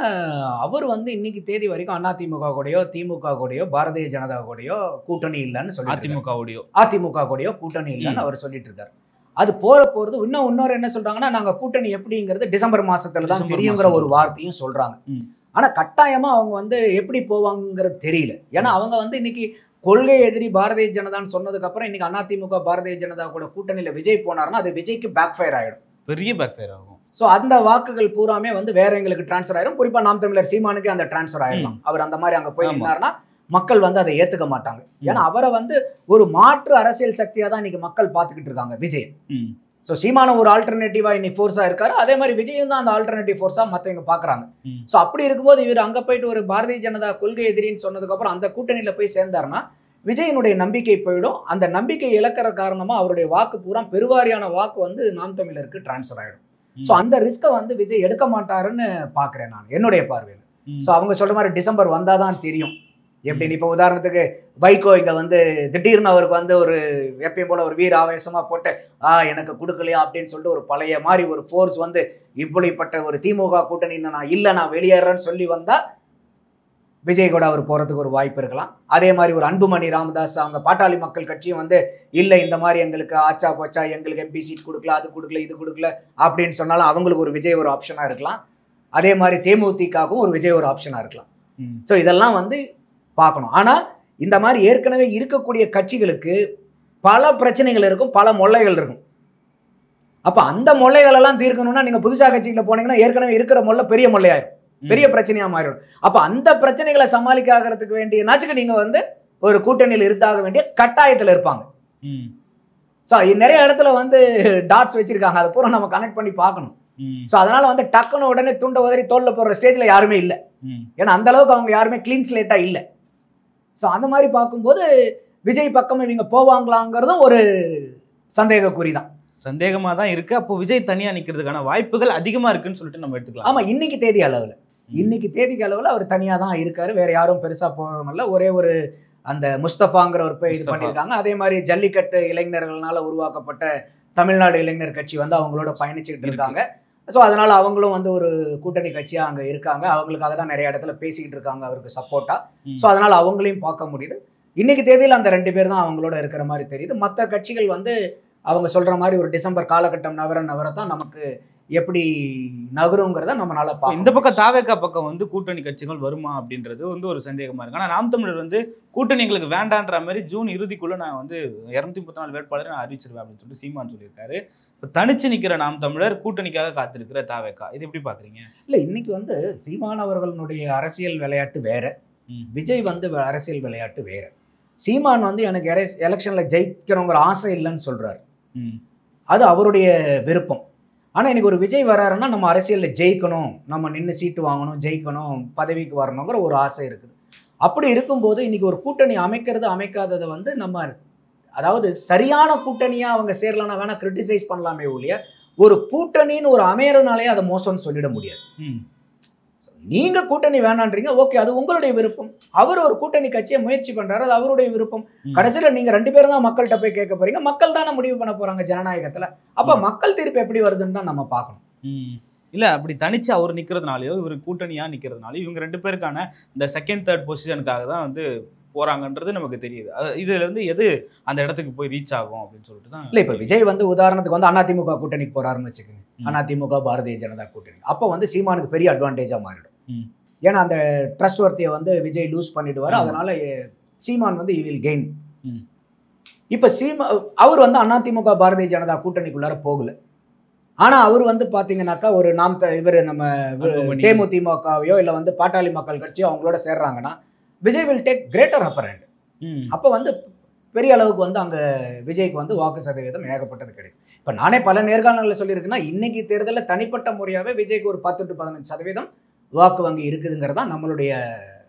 அவர் வந்து இன்னைக்கு தேதி வரைக்கும் அதிமுக கூடயோ திமுக கூடயோ பாரதிய ஜனதா கூடயோ கூட்டணி இல்லைன்னு சொல்லி அதிமுக கூடயோ கூட்டணி இல்லைன்னு அவர் சொல்லிட்டு இருக்காரு. அது போறது இன்னொரு என்ன சொல்றாங்கன்னா, நாங்க கூட்டணி எப்படிங்கிறது டிசம்பர் மாசத்துல தான் தெரியுங்கிற ஒரு வார்த்தையும் சொல்றாங்க. ஆனா கட்டாயமா அவங்க வந்து எப்படி போவாங்கிறது தெரியல. ஏன்னா அவங்க வந்து இன்னைக்கு கொள்கை எதிரி பாரதிய ஜனதான்னு சொன்னதுக்கு அப்புறம் இன்னைக்கு அதிமுக பாரதிய ஜனதா கூட கூட்டணியில விஜய் போனாருன்னா அது விஜய்க்கு பேக் ஃபயர் ஆயிடும், பெரிய பேக் ஃபயர் ஆகும். ஸோ அந்த வாக்குகள் பூராமே வந்து வேற எங்களுக்கு டிரான்ஸ்ஃபர் ஆயிரும். குறிப்பா நாம் தமிழர் சீமானுக்கு அந்த டிரான்ஸ்ஃபர் ஆயிடலாம். அவர் அந்த மாதிரி அங்க போய் நின்னாருன்னா மக்கள் வந்து அதை ஏத்துக்க மாட்டாங்க. ஏன்னா அவரை வந்து ஒரு மாற்று அரசியல் சக்தியா தான் இன்னைக்கு மக்கள் பார்த்துக்கிட்டு இருக்காங்க விஜய். ஸோ சீமான ஒரு ஆல்டர்னேட்டிவா இன்னைக்கு ஃபோர்ஸா இருக்காரு. அதே மாதிரி விஜயும் தான் அந்த ஆல்டர்னேட்டிவ் ஃபோர்ஸா மற்றவங்க பாக்குறாங்க. ஸோ அப்படி இருக்கும்போது இவர் அங்க போயிட்டு ஒரு பாரதிய ஜனதா கொள்கை எதிரின்னு சொன்னதுக்கு அப்புறம் அந்த கூட்டணியில போய் சேர்ந்தாருன்னா விஜயனுடைய நம்பிக்கை போயிடும். அந்த நம்பிக்கை இழக்கிற காரணமா அவருடைய வாக்கு பூரா பெருவாரியான வாக்கு வந்து நாம் தமிழருக்கு டிரான்ஸ்ஃபர் ஆயிடும். ஸோ அந்த ரிஸ்கை வந்து விஜய் எடுக்க மாட்டாருன்னு பாக்குறேன் நான் என்னுடைய பார்வையில். ஸோ அவங்க சொல்ற மாதிரி டிசம்பர் வந்தாதான் தெரியும் எப்படின்னு. இப்போ உதாரணத்துக்கு வைகோ இங்க வந்து திடீர்னு அவருக்கு வந்து ஒரு எப்பயும் போல ஒரு வீர ஆவேசமா போட்டு எனக்கு கொடுக்கலையா அப்படின்னு சொல்லிட்டு ஒரு பழைய மாதிரி ஒரு ஃபோர்ஸ் வந்து இப்படிப்பட்ட ஒரு திமுக கூட்டணி நான் வெளியேறேன்னு சொல்லி வந்தா விஜய் கூட அவர் போறதுக்கு ஒரு வாய்ப்பு இருக்கலாம். அதே மாதிரி ஒரு அன்புமணி ராமதாஸ் அவங்க பாட்டாளி மக்கள் கட்சியும் வந்து இல்லை இந்த மாதிரி எங்களுக்கு ஆச்சா போச்சா எங்களுக்கு எம்பி சீட் கொடுக்கல, அது கொடுக்கல, இது கொடுக்கல அப்படின்னு சொன்னாலும் அவங்களுக்கு ஒரு விஜய் ஒரு ஆப்ஷனா இருக்கலாம். அதே மாதிரி தேமுதிகவும் ஒரு விஜய் ஒரு ஆப்ஷனா இருக்கலாம். ஸோ இதெல்லாம் வந்து பார்க்கணும். ஆனா இந்த மாதிரி ஏற்கனவே இருக்கக்கூடிய கட்சிகளுக்கு பல பிரச்சனைகள் இருக்கும், பல மொல்லைகள் இருக்கும். அப்ப அந்த மொல்லைகள் எல்லாம் தீர்க்கணும்னா நீங்க புதுசா கட்சிகளை போனீங்கன்னா ஏற்கனவே இருக்கிற மொல்லை பெரிய மொல்லையாயிரும், பெரிய பிரச்சனையா மாறிடும். அப்ப அந்த பிரச்சனைகளை சமாளிக்காகிறதுக்கு வேண்டிய நாச்சுக்கு நீங்க வந்து ஒரு கூட்டணியில் இருந்தாக வேண்டிய கட்டாயத்தில் இருப்பாங்க. ஸோ நிறைய இடத்துல வந்து டாட்ஸ் வச்சிருக்காங்க, அதை பூரா நம்ம கனெக்ட் பண்ணி பார்க்கணும். ஸோ அதனால வந்து டக்குன்னு உடனே துண்ட உதறி தோல்ல போடுற ஸ்டேஜ்ல யாருமே இல்லை. ஏன்னா அந்த அளவுக்கு அவங்க யாருமே கிளீன் ஸ்லேட்டா இல்லை. ஸோ அந்த மாதிரி பார்க்கும்போது விஜய் பக்கம் இவங்க போவாங்களாங்கிறதும் ஒரு சந்தேகக்குறி தான், சந்தேகமாக தான் இருக்கு. அப்போ விஜய் தனியாக நிற்கிறதுக்கான வாய்ப்புகள் அதிகமாக இருக்குன்னு சொல்லிட்டு நம்ம எடுத்துக்கலாம். ஆமாம், இன்னைக்கு தேதிக்கு அளவில் அவர் தனியாக தான் இருக்காரு. வேற யாரும் பெருசாக போகிறவங்க இல்லை. ஒரே ஒரு அந்த முஸ்தபாங்கிற ஒரு பேர் இது பண்ணியிருக்காங்க. அதே மாதிரி ஜல்லிக்கட்டு இளைஞர்களால் உருவாக்கப்பட்ட தமிழ்நாடு இளைஞர் கட்சி வந்து அவங்களோட பயணிச்சுக்கிட்டு இருக்காங்க. ஸோ அதனால அவங்களும் வந்து ஒரு கூட்டணி கட்சியாக அங்கே இருக்காங்க. அவங்களுக்காக தான் நிறைய இடத்துல பேசிக்கிட்டு இருக்காங்க அவருக்கு சப்போர்ட்டா. ஸோ அதனால அவங்களையும் பார்க்க முடியுது. இன்னைக்கு தேதியில் அந்த 2 பேர் தான் அவங்களோட இருக்கிற மாதிரி தெரியுது. மற்ற கட்சிகள் வந்து அவங்க சொல்ற மாதிரி ஒரு டிசம்பர் காலகட்டம் நவரத்தான் நமக்கு எப்படி நகருங்கிறத நம்மளால பார்க்க இந்த பக்கம் தாவேகா பக்கம் வந்து கூட்டணி கட்சிகள் வருமா அப்படின்றது வந்து ஒரு சந்தேகமா இருக்கு. ஆனா நாம் தமிழர் வந்து கூட்டணி எங்களுக்கு வேண்டான்ற மாதிரி ஜூன் இறுதிக்குள்ள நான் வந்து 234 வேட்பாளரை நான் அறிவிச்சிருவேன் அப்படின்னு சொல்லிட்டு சீமான் சொல்லியிருக்காரு. இப்போ தனிச்சு நிக்கிற நாம் தமிழர் கூட்டணிக்காக காத்திருக்கிற தாவேகா, இது எப்படி பாக்குறீங்க? இல்ல இன்னைக்கு வந்து சீமான் அவர்களுடைய அரசியல் விளையாட்டு வேற, விஜய் வந்து அரசியல் விளையாட்டு வேற. சீமான் வந்து எனக்கு எலெக்ஷன்ல ஜெயிக்கணுங்கிற ஆசை இல்லைன்னு சொல்றாரு, அது அவருடைய விருப்பம். ஆனா இன்னைக்கு ஒரு விஜய் வராருன்னா நம்ம அரசியல்ல ஜெயிக்கணும், நம்ம நின்று சீட்டு வாங்கணும், ஜெயிக்கணும், பதவிக்கு வரணுங்கிற ஒரு ஆசை இருக்குது. அப்படி இருக்கும்போது இன்னைக்கு ஒரு கூட்டணி அமைக்கிறது அமைக்காததை வந்து நம்ம, அதாவது சரியான கூட்டணியா அவங்க சேரலாம்னா வேணா கிரிட்டிசைஸ் பண்ணலாமே ஒழிய ஒரு கூட்டணின்னு ஒரு அமையறதுனாலே அதை மோசம்னு சொல்லிட முடியாது. நீங்க கூட்டணி வேணான்றீங்க, ஓகே, அது உங்களுடைய விருப்பம். அவர் ஒரு கூட்டணி கட்சியை முயற்சி பண்றாரு, அது அவருடைய விருப்பம். கடைசியில நீங்க 2 பேரும் தான் மக்கள்கிட்ட போய் கேட்க போறீங்க, மக்கள் தானே முடிவு பண்ண போறாங்க ஜனநாயகத்துல. அப்ப மக்கள் தீர்ப்பு எப்படி வருதுன்னு தான் நம்ம பார்க்கணும். இல்ல அப்படி தனிச்சு அவர் நிக்கிறதுனாலயோ இவர் கூட்டணியா நிக்கிறதுனாலயோ இவங்க 2 பேருக்கான இந்த செகண்ட் தேர்ட் பொசிஷனுக்காக தான் வந்து போறாங்கன்றது நமக்கு தெரியுது. இதுல வந்து எது அந்த இடத்துக்கு போய் ரீச் ஆகும் அப்படின்னு சொல்லிட்டு தான். இல்ல இப்ப விஜய் வந்து உதாரணத்துக்கு வந்து அதிமுக கூட்டணிக்கு போறாருன்னு வச்சுக்கோங்க, அதிமுக பாரதிய ஜனதா கூட்டணி, அப்ப வந்து சீமானுக்கு பெரிய அட்வான்டேஜா மாறிடும். ஏன்னா அந்த ட்ரஸ்ட் வர்த்தியை வந்து விஜய் லூஸ் பண்ணிடுவாரு, அதனால சீமான் வந்து he will gain. இப்ப அவர் வந்து அதிமுக பாரதிய ஜனதா கூட்டணிக்குள்ளார போகல. ஆனா அவர் வந்து பாத்தீங்கன்னாக்கா ஒரு இவர் நம்ம தேமுதிமுகவையோ இல்ல வந்து பாட்டாளி மக்கள் கட்சியோ அவங்களோட சேர்றாங்கன்னா Vijay will take greater upper hand. அப்ப வந்து பெரிய அளவுக்கு வந்து அங்க விஜய்க்கு வந்து வாக்கு சதவீதம் ஏகப்பட்டது கிடைக்கும். இப்ப நானே பல நேர்காணல்களில் சொல்லியிருக்கேன்னா இன்னைக்கு தேர்தலில் தனிப்பட்ட முறையாவே விஜய்க்கு ஒரு 10 to 15% வாக்கு வங்கி இருக்குதுங்கிறதா நம்மளுடைய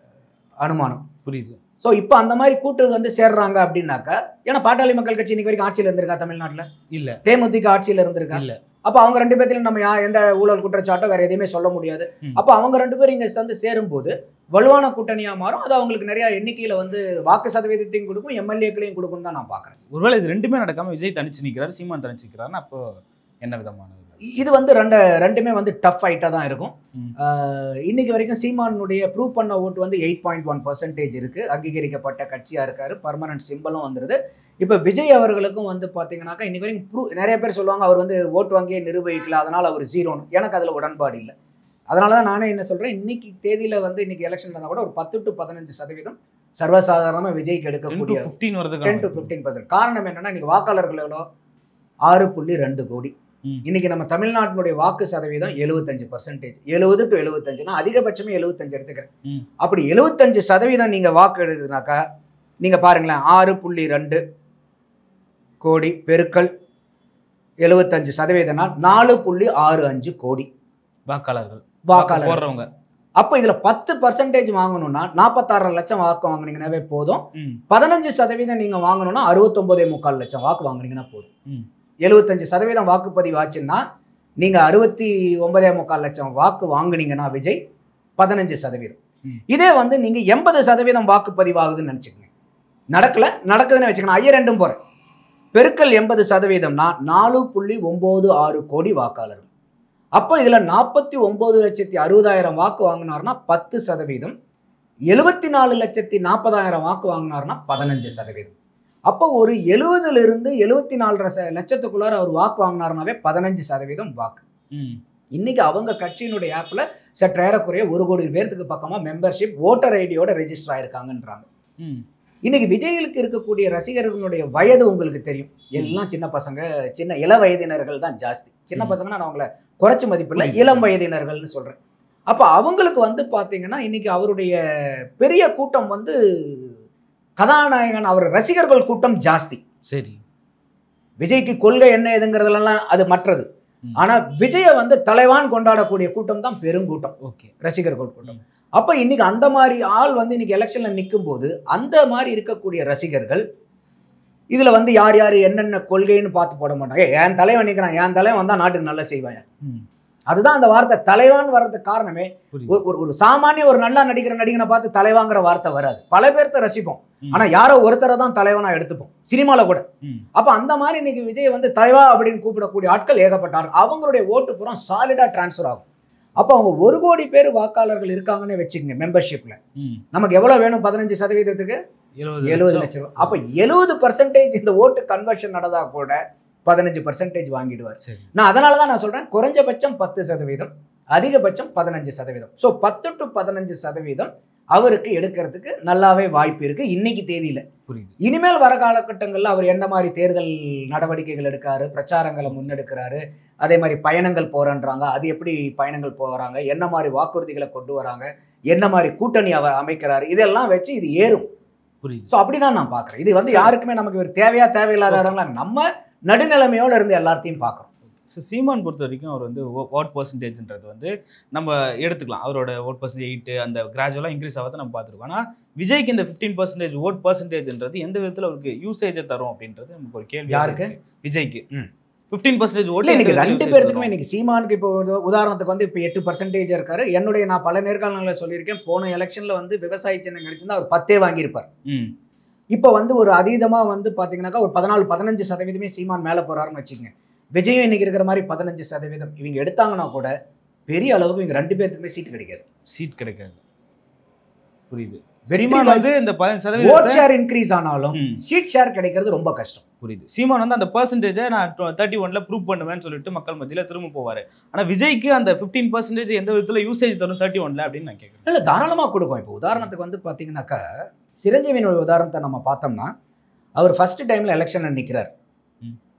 அனுமானம். புரியுது. ஸோ இப்போ அந்த மாதிரி கூட்டு வந்து சேர்றாங்க அப்படின்னாக்கா, ஏன்னா பாட்டாளி மக்கள் கட்சி இன்னைக்கு வரைக்கும் ஆட்சியில் இருந்திருக்கா தமிழ்நாட்டில்? இல்ல. தேமுதிக ஆட்சியில் இருந்திருக்கா? இல்ல. அப்போ அவங்க 2 பேர்த்திலும் நம்ம எந்த ஊழல் குற்றச்சாட்டோ வேற எதையுமே சொல்ல முடியாது. அப்போ அவங்க 2 பேரும் இங்க வந்து சேரும்போது வலுவான கூட்டணியா மாறும். அது அவங்களுக்கு நிறைய எண்ணிக்கையில வந்து வாக்கு சதவீதத்தையும் கொடுக்கும், எம்எல்ஏக்களையும் கொடுக்கும் தான் நான் பாக்குறேன். ஒருவேளை இது ரெண்டுமே நடக்காம விஜய் தனிச்சு நிற்கிறாரு, சீமான் தனிச்சு நிற்கிறாருன்னா அப்போ என்ன விதமானது? இது வந்து ரெண்டுமே வந்து டஃப் ஃபைட்டாக தான் இருக்கும். இன்னைக்கு வரைக்கும் சீமானுடைய ப்ரூவ் பண்ண ஓட்டு வந்து 8.1% இருக்கு. அங்கீகரிக்கப்பட்ட கட்சியா இருக்காரு, பர்மனன்ட் சிம்பலும் வந்துருது. இப்போ விஜய் அவர்களுக்கும் வந்து பார்த்தீங்கன்னாக்கா இன்னைக்கு வரைக்கும் நிறைய பேர் சொல்லுவாங்க அவர் வந்து ஓட்டு வங்கியை நிரூபிக்கல, அதனால அவர் 0ன்னு. எனக்கு அதில் உடன்பாடு இல்லை. அதனால தான் நானே என்ன சொல்றேன், இன்னைக்கு தேதியில வந்து இன்னைக்கு எலெக்ஷன் இருந்தால் கூட ஒரு 10 to 15% சர்வசாதாரணமாக விஜய்க்கு எடுக்கக்கூடிய 10 to 15%. காரணம் என்னன்னா இன்னைக்கு வாக்காளர்கள் எவ்வளோ? 6.2 கோடி. இன்னைக்கு நம்ம தமிழ்நாட்டினுடைய வாக்கு சதவீதம் 75%. 70 to 75னா அதிகபட்சமே 75 எடுத்துக்கிறேன். அப்படி 75% நீங்க வாக்கு எடுக்குதுனாக்கா நீங்க பாருங்களேன், 6.2 கோடி பெருக்கல் 75%னா 4.65 கோடி வாக்காளர்கள் போடுறவங்க. அப்ப இதுல 10% வாங்கணும்னா 46 லட்சம் வாக்கு வாங்குனீங்கன்னாவே போதும். 15% நீங்க வாங்கணும்னா 69.4 லட்சம் வாக்கு வாங்குனீங்கன்னா போதும். 75% வாக்குப்பதிவு ஆச்சுன்னா நீங்க 69.4 லட்சம் வாக்கு வாங்குனீங்கன்னா விஜய் 15%. இதே வந்து நீங்க 80% வாக்குப்பதிவு ஆகுதுன்னு நினைச்சுக்கோங்க, நடக்குதுன்னு வச்சுக்கணும். ஐயா ரெண்டும் போறேன், பெருக்கல் 80%னா 4.96 கோடி வாக்காளர்கள். அப்போ இதுல 49,60,000 வாக்கு வாங்கினார்னா 10%, 74,40,000 வாக்கு வாங்கினார்னா 15%. அப்போ ஒரு 70லிருந்து 74.5 லட்சத்துக்குள்ளார அவர் வாக்கு வாங்கினார்னாவே 15% வாக்கு. இன்னைக்கு அவங்க கட்சியினுடைய ஆப்ல சற்றேறக்குறைய 1 கோடி பேர்த்துக்கு பக்கமா மெம்பர்ஷிப் ஓட்டர் ஐடியோட ரெஜிஸ்டர் ஆயிருக்காங்கன்றாங்க. இன்னைக்கு விஜய்களுக்கு இருக்கக்கூடிய ரசிகர்களுடைய வயது உங்களுக்கு தெரியும், எல்லாம் சின்ன பசங்க, சின்ன இள வயதினர்கள் தான் ஜாஸ்தி. சின்ன பசங்கன்னா நான் அவங்கள குறைச்சி மதிப்பில்லை, இளம் வயதினர்கள்னு சொல்றேன். அப்ப அவங்களுக்கு வந்து பாத்தீங்கன்னா இன்னைக்கு அவருடைய பெரிய கூட்டம் வந்து கதாநாயகன், அவர் ரசிகர்கள் கூட்டம் ஜாஸ்தி. சரி, விஜய்க்கு கொள்கை என்ன எதுங்கிறதுலாம் அது மற்றது. ஆனா விஜய வந்து தலைவான் கொண்டாடக்கூடிய கூட்டம் தான் பெருங்கூட்டம், ரசிகர்கள் கூட்டம். அப்ப இன்னைக்கு அந்த மாதிரி ஆள் வந்து இன்னைக்கு எலெக்ஷன்ல நிற்கும் போது அந்த மாதிரி இருக்கக்கூடிய ரசிகர்கள் இதுல வந்து யார் யார் என்னென்ன கொள்கைன்னு பார்த்து போட மாட்டாங்க. என் தலைவன் நிற்கிறான், என் தலைவன் வந்தா நாட்டுக்கு நல்லா செய்வாங்க. அதுதான் அந்த வார்த்தை தலைவான் வர்றதுக்கு காரணமே. ஒரு சாமானிய ஒரு நல்லா நடிக்கிற நடிகனை பார்த்து தலைவாங்கிற வார்த்தை வராது. பல பேர்த்த ரசிப்போம், ஆனா யாரோ ஒருத்தரை தான் தலைவனா எடுத்துப்போம், சினிமால கூட. அப்ப அந்த மாதிரி இன்னைக்கு விஜய் வந்து தலைவா அப்படின்னு கூப்பிடக்கூடிய ஆட்கள் ஏகப்பட்டார்கள். அவங்களுடைய ஓட்டு புறம் சாலிடா டிரான்ஸ்ஃபர் ஆகும். அப்ப அவங்க 1 கோடி பேர் வாக்காளர்கள் இருக்காங்கன்னு வச்சுக்கோங்க மெம்பர்ஷிப்ல. நமக்கு எவ்வளவு வேணும்? 15%க்கு 70 லட்சம். அப்ப 70% இந்த ஓட்டு கன்வர்ஷன் நடந்தா கூட 15% வாங்கிடுவார். நான் அதனால தான் நான் சொல்றேன், குறைஞ்சபட்சம் 10%, அதிகபட்சம் 15%. ஸோ 10 to 15% அவருக்கு எடுக்கிறதுக்கு நல்லாவே வாய்ப்பு இருக்கு இன்னைக்கு தேதியில. இனிமேல் வர காலகட்டங்களில் அவர் எந்த மாதிரி தேர்தல் நடவடிக்கைகள் எடுக்காரு, பிரச்சாரங்களை முன்னெடுக்கிறாரு, அதே மாதிரி பயணங்கள் போறன்றாங்க, அது எப்படி பயணங்கள் போறாங்க, என்ன மாதிரி வாக்குறுதிகளை கொண்டு வராங்க, என்ன மாதிரி கூட்டணி அவர் அமைக்கிறாரு, இதெல்லாம் வச்சு இது ஏறும். ஸோ அப்படிதான் நான் பார்க்குறேன். இது வந்து யாருக்குமே நமக்கு ஒரு தேவையா தேவையில்லாதவங்களா நம்ம நடுநிலைமையோடு இருந்து எல்லாத்தையும் பார்க்குறோம். ஸோ சீமான் பொறுத்த வரைக்கும் அவர் வந்து ஓட் பர்சன்டேஜ்ன்றது வந்து நம்ம எடுத்துக்கலாம், அவரோட ஓட் பர்சன்டேஜ் 8 அந்த கிராஜுவலாக இன்க்ரீஸ் ஆகிறத நம்ம பார்த்துருக்கோம். ஆனால் விஜய்க்கு இந்த 15% ஓட் பர்சன்டேஜ்ன்றது எந்த விதத்தில் அவருக்கு யூசேஜை தரும் அப்படின்றது நமக்கு ஒரு கேள்வி. யாருக்கு? விஜய்க்கு 15% ஓட்டு. இன்னைக்கு 2 பேருக்குமே, இன்னைக்கு சீமானுக்கு இப்போ உதாரணத்துக்கு வந்து இப்போ 8% இருக்காரு. நான் பல நேர்காணல்களை சொல்லியிருக்கேன், போன எலெக்ஷன்ல வந்து விவசாய சின்னம் கிடைச்சிருந்தா அவர் 10 வாங்கியிருப்பார். இப்போ வந்து ஒரு அதீதமாக வந்து பார்த்தீங்கன்னாக்கா ஒரு 14-15% சீமான் மேலே போறாருன்னு வச்சுக்கோங்க. விஜயும் இன்னைக்கு இருக்கிற மாதிரி 15% இவங்க எடுத்தாங்கன்னா கூட பெரிய அளவுக்கு இவங்க 2 பேருக்குமே சீட் கிடைக்காது. புரியுது. சீமான் வந்து இந்த 15% ஓட் ஷேர் இன்க்ரீஸ் ஆனாலும் சீட் ஷேர் கிடைக்கிறது ரொம்ப கஷ்டம். புரியுது. சீமான் வந்து அந்த பர்சன்டேஜை நான் 31ல ப்ரூவ் பண்ணுவேன்னு சொல்லிட்டு மக்கள் மத்தியில் திரும்ப போவார். ஆனால் விஜய்க்கு அந்த 15% எந்த விதத்தில் யூசேஜ் தரும் 31ல அப்படின்னு நான் கேட்குறேன். இல்லை, தாராளமாக கொடுக்கும். இப்போ உதாரணத்துக்கு வந்து பார்த்தீங்கன்னாக்கா சிரஞ்சீவியினுடைய உதாரணத்தை நம்ம பார்த்தோம்னா, அவர் ஃபர்ஸ்ட் டைம்ல எலெக்ஷன் நிற்கிறார்.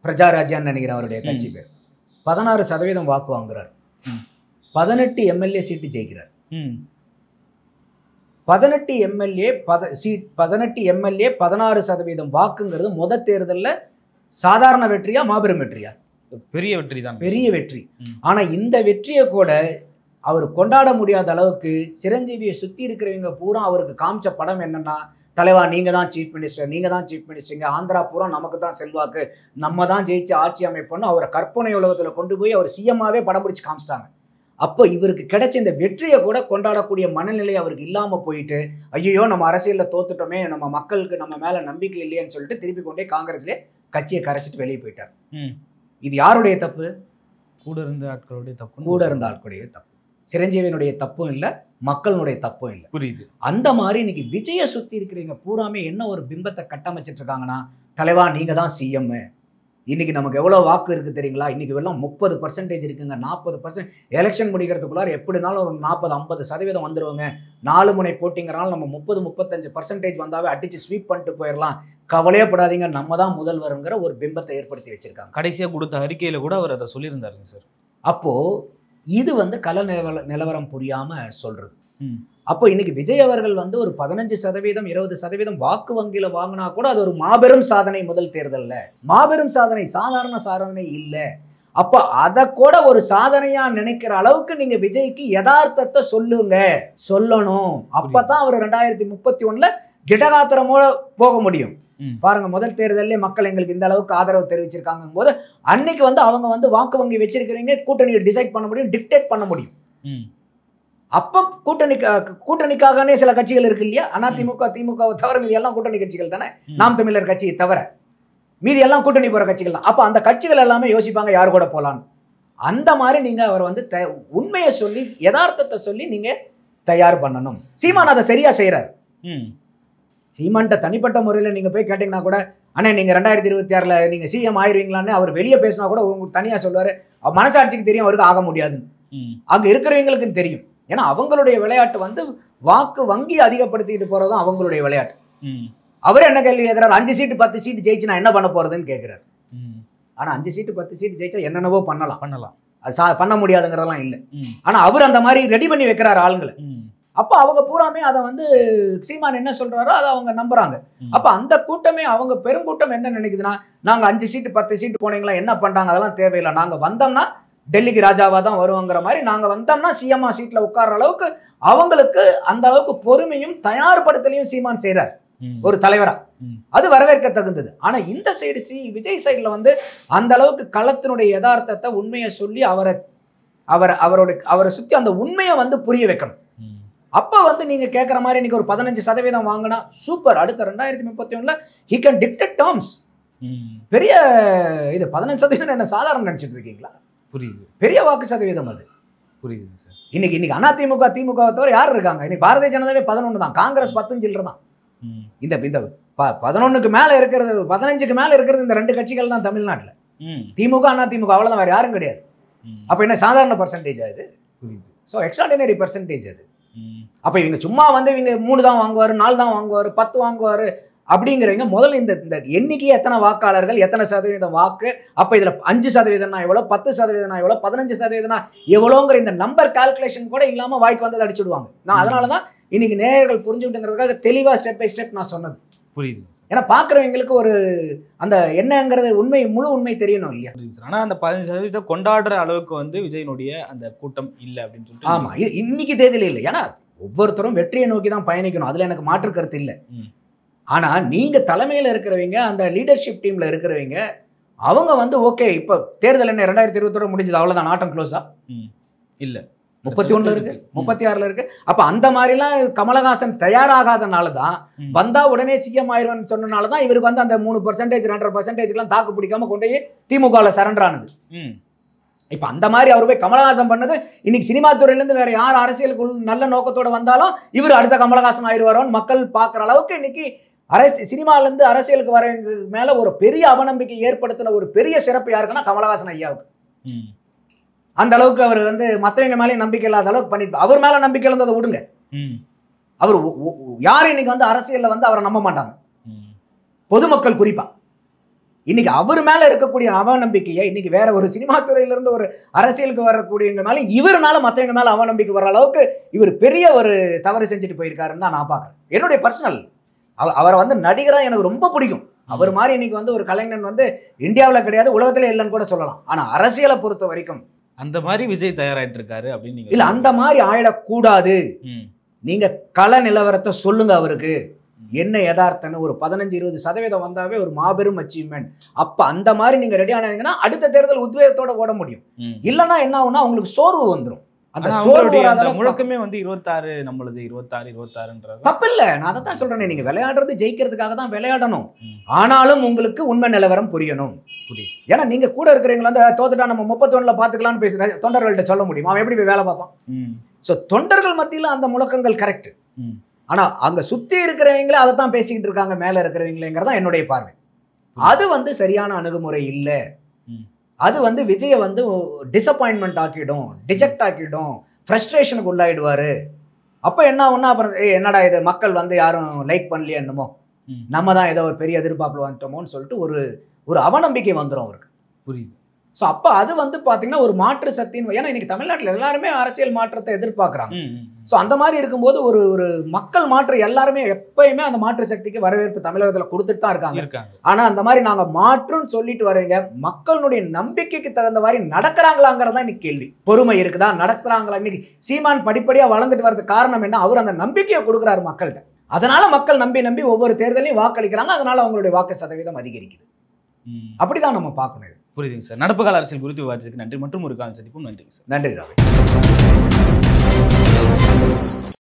பிரஜாராஜ்யான்னு நினைக்கிற அவருடைய கட்சி பேர். 16% வாக்கு வாங்குறார். 18 எம்எல்ஏ சீட்டு ஜெயிக்கிறார். 18 எம்எல்ஏ 16% வாக்குங்கிறது முத தேர்தலில் சாதாரண வெற்றியா மாபெரும் வெற்றியா? பெரிய வெற்றி தான், பெரிய வெற்றி. ஆனா இந்த வெற்றியை கூட அவர் கொண்டாட முடியாத அளவுக்கு சிரஞ்சீவியை சுற்றி இருக்கிறவங்க பூரா அவருக்கு காமிச்ச படம் என்னன்னா, தலைவா நீங்க தான் சீஃப் மினிஸ்டர், நீங்க தான் சீஃப் மினிஸ்டருங்க, ஆந்திரா பூரா நமக்கு தான் செல்வாக்கு, நம்ம தான் ஜெயிச்சு ஆட்சி அமைப்போன்னு அவரை கற்பனை உலகத்தில் கொண்டு போய் அவர் சிஎம்மாவே படம் பிடிச்சி காமிச்சிட்டாங்க. அப்போ இவருக்கு கிடைச்ச இந்த வெற்றியை கூட கொண்டாடக்கூடிய மனநிலை அவருக்கு இல்லாமல் போயிட்டு, ஐயோ நம்ம அரசியலில் தோத்துட்டோமே, நம்ம மக்களுக்கு நம்ம மேலே நம்பிக்கை இல்லையேன்னு சொல்லிட்டு திருப்பி கொண்டே காங்கிரஸ்லேயே கட்சியை கரைச்சிட்டு வெளியே போயிட்டார். இது யாருடைய தப்பு? கூட இருந்த ஆட்களுடைய தப்பு. கூட இருந்த ஆட்களுடைய தப்பு. சிரஞ்சீவியினுடைய தப்பும் இல்லை, மக்களுடைய தப்பும் இல்லை. புரியுது. அந்த மாதிரி இன்னைக்கு விஜயை சுற்றி இருக்கிறவங்க பூராமே என்ன ஒரு பிம்பத்தை கட்டமைச்சிட்டு இருக்காங்கன்னா, தலைவா நீங்க தான் சிஎம், இன்னைக்கு நமக்கு எவ்வளோ வாக்கு இருக்குது தெரியுங்களா, இன்னைக்கு எல்லாம் 30% இருக்குங்க, 40% எலெக்ஷன் முடிக்கிறதுக்குள்ளார எப்படினாலும் ஒரு 40-50% வந்துருவாங்க, 4 முனை போட்டிங்கிறனால நம்ம 30-35% வந்தாவே அடிச்சு ஸ்வீப் பண்ணிட்டு போயிடலாம், கவலையே படாதீங்க, நம்ம தான் முதல்வருங்கிற ஒரு பிம்பத்தை ஏற்படுத்தி வச்சிருக்காங்க. கடைசியாக கொடுத்த அறிக்கையில கூட அவர் அதை சொல்லியிருந்தாருங்க சார். அப்போ இது வந்து கள நிலவரம் புரியாம சொல்றது. அப்போ இன்னைக்கு விஜய் அவர்கள் வந்து ஒரு 15%-20% வாக்கு வங்கியில வாங்கினா கூட அது ஒரு மாபெரும் சாதனை. முதல் தேர்தல்ல மாபெரும் சாதனை, சாதாரண சாதனை இல்லை. அப்போ அதை கூட ஒரு சாதனையா நினைக்கிற அளவுக்கு நீங்க விஜய்க்கு யதார்த்தத்தை சொல்லணும். அப்பதான் அவர் 2031ல திடகாத்திரமோட போக முடியும். பாருங்க, முதல் தேர்தலே மக்கள் எங்களுக்கு இந்த அளவுக்கு ஆதரவு தெரிவிச்சிருக்காங்க போது அன்னைக்கு வந்து அவங்க வந்து வாக்கு வங்கி வச்சிருக்கிறீங்க, கூட்டணியை டிசைட் பண்ண முடியும், டிக்டேட் பண்ண முடியும். அப்ப கூட்டணிக்காகனே சில கட்சிகள் இருக்கு இல்லையா, அதிமுக திமுகவை தவிர மீதி எல்லாம் கூட்டணி கட்சிகள் தானே, நாம் தமிழர் கட்சியை தவிர மீதி எல்லாம் கூட்டணி போற கட்சிகள் தான். அப்ப அந்த கட்சிகள் எல்லாமே யோசிப்பாங்க யாரு கூட போலான்னு. அந்த மாதிரி நீங்க அவர் வந்து உண்மையை சொல்லி யதார்த்தத்தை சொல்லி நீங்க தயார் பண்ணணும். சீமான் அதை சரியா செய்யறாரு. சீமான்ட்ட தனிப்பட்ட முறையில் நீங்க போய் கேட்டீங்கன்னா கூட, அண்ணே நீங்க 2026ல நீங்க சிஎம் ஆயிருவீங்களான்னு அவர் வெளியே பேசினா கூட உங்களுக்கு தனியா சொல்லுவாரு. மனசாட்சிக்கு தெரியும் அவருக்கு ஆக முடியாதுன்னு, அங்க இருக்கிறவங்களுக்கு தெரியும். ஏன்னா அவங்களுடைய விளையாட்டு வந்து வாக்கு வங்கி அதிகப்படுத்திட்டு போறதும் அவங்களுடைய விளையாட்டு. அவரே என்ன கேள்வி கேட்கிறார், 5 சீட்டு 10 சீட்டு ஜெயிச்சு நான் என்ன பண்ண போறதுன்னு கேட்கிறார். ஆனா 5 சீட்டு 10 சீட்டு ஜெயிச்சா என்னென்னவோ பண்ணலாம், அது பண்ண முடியாதுங்கிறதெல்லாம் இல்லை. ஆனா அவர் அந்த மாதிரி ரெடி பண்ணி வைக்கிறார் ஆளுங்களை. அப்போ அவங்க பூராமே அதை வந்து சீமான் என்ன சொல்றாரோ அதை அவங்க நம்புறாங்க. அப்ப அந்த கூட்டமே, அவங்க பெருங்கூட்டம் என்ன நினைக்குதுன்னா, நாங்க 5 சீட்டு 10 சீட்டு போனீங்களா என்ன பண்றாங்க, அதெல்லாம் தேவையில்லை, நாங்க வந்தோம்னா டெல்லிக்கு ராஜாவா தான் வருவோங்கிற மாதிரி, நாங்க வந்தோம்னா சிஎம்ஆ சீட்ல உட்கார்ற அளவுக்கு அவங்களுக்கு அந்த அளவுக்கு பொறுமையும் தயார்படுத்தலையும் சீமான் செய்யறார் ஒரு தலைவரா. அது வரவேற்க தகுந்தது. ஆனா இந்த சைடு விஜய் சைடுல வந்து அந்த அளவுக்கு களத்தினுடைய யதார்த்தத்தை உண்மையை சொல்லி அவரை சுத்தி அந்த உண்மையை வந்து புரிய வைக்கணும். அப்ப வந்து நீங்க கேட்கற மாதிரி இன்னைக்கு ஒரு 15% வாங்கினா சூப்பர், அடுத்த 2031ல he can dictate terms. பெரிய இது 15% என்ன சாதாரண நினைச்சிட்டு இருக்கீங்களா? புரியுது. பெரிய வாக்கு சதவீதம் அது. புரியுது சார். இன்னைக்கு அதிமுக திமுக தவிர யார் இருக்காங்க? இன்னைக்கு பாரதிய ஜனதாவே 11 தான், காங்கிரஸ் 10 தான். இந்த 11க்கு மேல இருக்கிறது, 15க்கு மேல இருக்கிறது இந்த 2 கட்சிகள் தான் தமிழ்நாட்டில். திமுக அதிமுக அவ்வளவுதான், வேற யாரும் கிடையாது. அப்ப என்ன சாதாரண பர்சன்டேஜ் இது? ஸோ எக்ஸ்ட்ராடினரி பர்சன்டேஜ் அது. அப்ப இவங்க சும்மா வந்து இவங்க 3 தான் வாங்குவாரு, 4 தான் வாங்குவாரு, 10 வாங்குவாரு அப்படிங்கிறவங்க முதல்ல இந்த எண்ணிக்கை எத்தனை வாக்காளர்கள், எத்தனை சதவீதம் வாக்கு, அப்ப இதுல 5% எவ்வளவு, 10% எவ்வளவு, 15% எவ்வளோங்கிற இந்த நம்பர் கால்குலேஷன் கூட இல்லாம வாய்க்கு வந்ததை அடிச்சுடுவாங்க. நான் அதனாலதான் இன்னைக்கு நேயர்கள் புரிஞ்சுக்கிட்டுங்கிறதுக்காக தெளிவா ஸ்டெப் பை ஸ்டெப் நான் சொன்னது. புரியுது. ஏன்னா பாக்குறவங்களுக்கு ஒரு அந்த என்னங்கிறது முழு உண்மை தெரியணும் இல்லையா? ஆனா அந்த 15% கொண்டாடுற அளவுக்கு வந்து விஜயனுடைய அந்த கூட்டம் இல்லை அப்படின்னு சொல்லிட்டு. ஆமா, இன்னைக்கு தேதியில இல்லை. ஏன்னா ஒவ்வொருத்தரும் வெற்றியை நோக்கி தான் பயணிக்கணும், அதுல எனக்கு மாற்று கருத்து இல்லை. ஆனா நீங்க தலைமையில இருக்கிறவங்க, அந்த லீடர்ஷிப் டீம்ல இருக்கிறவங்க, அவங்க வந்து ஓகே இப்ப தேர்தல் என்ன 2021 முடிஞ்சது அவ்வளவுதான், நாட்டம் க்ளோஸா இல்ல, 31 இருக்கு, 36 இருக்கு. அப்ப அந்த மாதிரிலாம் கமலஹாசன் தயாராகாதனால தான், வந்தா உடனே சிஎம் ஆயிடுவான்னு சொன்னனால தான் இவருக்கு வந்து அந்த 3% 2.5% தாக்கு பிடிக்காம கொண்டு போய் திமுகவில் சரண்டர் ஆனது. இப்ப அந்த மாதிரி அவர் போய் கமலஹாசன் பண்ணது, இன்னைக்கு சினிமா துறையிலேருந்து வேற யார் அரசியலுக்கு நல்ல நோக்கத்தோட வந்தாலும் இவர் அடுத்த கமலஹாசன் ஆயிடுவாரோன்னு மக்கள் பார்க்குற அளவுக்கு இன்னைக்கு சினிமால இருந்து அரசியலுக்கு வர மேல ஒரு பெரிய அவநம்பிக்கை ஏற்படுத்தின ஒரு பெரிய சிறப்பு யாருக்குன்னா கமலஹாசன் ஐயாவுக்கு. அந்த அளவுக்கு அவர் வந்து மற்றவங்க மேலே நம்பிக்கை இல்லாத அளவுக்கு பண்ணிட்டு, அவர் மேல நம்பிக்கை இருந்ததை விடுங்க, அவர் யாரும் இன்னைக்கு வந்து அரசியல்ல வந்து அவரை நம்ப மாட்டாங்க, பொதுமக்கள் குறிப்பா. இன்னைக்கு அவர் மேல இருக்கக்கூடிய அவநம்பிக்கையை இன்னைக்கு வேற ஒரு சினிமா துறையிலிருந்து ஒரு அரசியலுக்கு வரக்கூடியவங்க மேல இவருனால மற்றவங்க மேல அவநம்பிக்கை வர அளவுக்கு இவர் பெரிய ஒரு தவறு செஞ்சுட்டு போயிருக்காருன்னு தான் நான் பார்க்குறேன். என்னுடைய பர்சனல், அவரை வந்து நடிகரா எனக்கு ரொம்ப பிடிக்கும். அவர் மாதிரி இன்னைக்கு வந்து ஒரு கலைஞன் வந்து இந்தியாவில் கிடையாது, உலகத்திலே இல்லைன்னு கூட சொல்லலாம். ஆனா அரசியலை பொறுத்த வரைக்கும் அந்த மாதிரி விஜய் தயாராயிட்டு இருக்காரு அப்படின்னு இல்ல, அந்த மாதிரி ஆயிடக்கூடாது. நீங்க கள நிலவரத்தை சொல்லுங்க அவருக்கு, என்ன யதார்த்தன்னு. ஒரு 15-20% வந்தாவே ஒரு மாபெரும் அச்சீவ்மெண்ட். அப்ப அந்த மாதிரி நீங்க ரெடி ஆனீங்கன்னா அடுத்த தேர்தல் உத்வேகத்தோட ஓட முடியும். இல்லைன்னா என்ன ஆகும்னா உங்களுக்கு சோர்வு வந்துடும். அந்த சோர்வு முழக்கமே வந்து 26 நம்மளது 26 தப்பு இல்ல. நான் அதை தான் சொல்றேன், நீங்க விளையாடுறது ஜெயிக்கிறதுக்காக தான் விளையாடணும். ஆனாலும் உங்களுக்கு உண்மை நிலவரம் புரியணும். ஏன்னா நீங்க கூட இருக்கிறவங்க வந்து தோத்துட்டா நம்ம 31ல பாத்துக்கலாம்னு பேசுற தொண்டர்கள்ட்ட சொல்ல முடியும், அவன் எப்படி போய் வேலை பார்ப்பான்? சோ தொண்டர்கள் மத்தியில அந்த முழக்கங்கள் கரெக்ட். ஆனா அங்க சுத்தி இருக்கிறவங்களே அதை தான் பேசிக்கிட்டு இருக்காங்க, மேல இருக்கிறவங்களேங்கிறதா என்னுடைய பார்வை. அது வந்து சரியான அணுகுமுறை இல்லை. அது வந்து விஜயை வந்து டிசப்பாயின்மெண்ட் ஆக்கிடும், டிஜெக்ட் ஆக்கிடும், ஃப்ரஸ்ட்ரேஷனுக்கு உள்ளாயிடுவாரு. அப்ப என்ன ஒன்னா அப்புறம் என்னடா இது மக்கள் வந்து யாரும் லைக் பண்ணலையே என்னமோ, நம்ம தான் ஏதோ ஒரு பெரிய எதிர்பார்ப்புல வந்துட்டோமோன்னு சொல்லிட்டு ஒரு அவநம்பிக்கை வந்துடும் அவருக்கு. புரியுது. ஸோ அப்போ அது வந்து பார்த்தீங்கன்னா ஒரு மாற்று சக்தின்னு, ஏன்னா இன்னைக்கு தமிழ்நாட்டில் எல்லாருமே அரசியல் மாற்றத்தை எதிர்பார்க்குறாங்க. ஸோ அந்த மாதிரி இருக்கும்போது ஒரு மக்கள் மாற்றம் எல்லாருமே எப்பயுமே அந்த மாற்று சக்திக்கு வரவேற்பு தமிழகத்தில் கொடுத்துட்டு தான் இருக்காங்க. ஆனால் அந்த மாதிரி நாங்கள் மாற்றுன்னு சொல்லிட்டு வரீங்க, மக்களுடைய நம்பிக்கைக்கு தகுந்த மாதிரி நடக்கிறாங்களாங்கிறதா இன்னைக்கு கேள்வி. பொறுமை இருக்குதா, நடக்கிறாங்களா? இன்னைக்கு சீமான் படிப்படியாக வளர்ந்துட்டு வரதுக்கு காரணம் என்ன? அவர் அந்த நம்பிக்கையை கொடுக்குறாரு மக்கள்கிட்ட. அதனால மக்கள் நம்பி ஒவ்வொரு தேர்தலையும் வாக்களிக்கிறாங்க. அதனால அவங்களுடைய வாக்கு சதவீதம் அதிகரிக்குது. அப்படிதான் நம்ம பார்க்கணும். புரியுதுங்க சார். நடப்பு கால அரசியல் குறித்து விவாதித்ததுக்கு நன்றி. மற்றும் ஒரு கால சந்திப்பும். நன்றிங்க சார். நன்றி ராவி.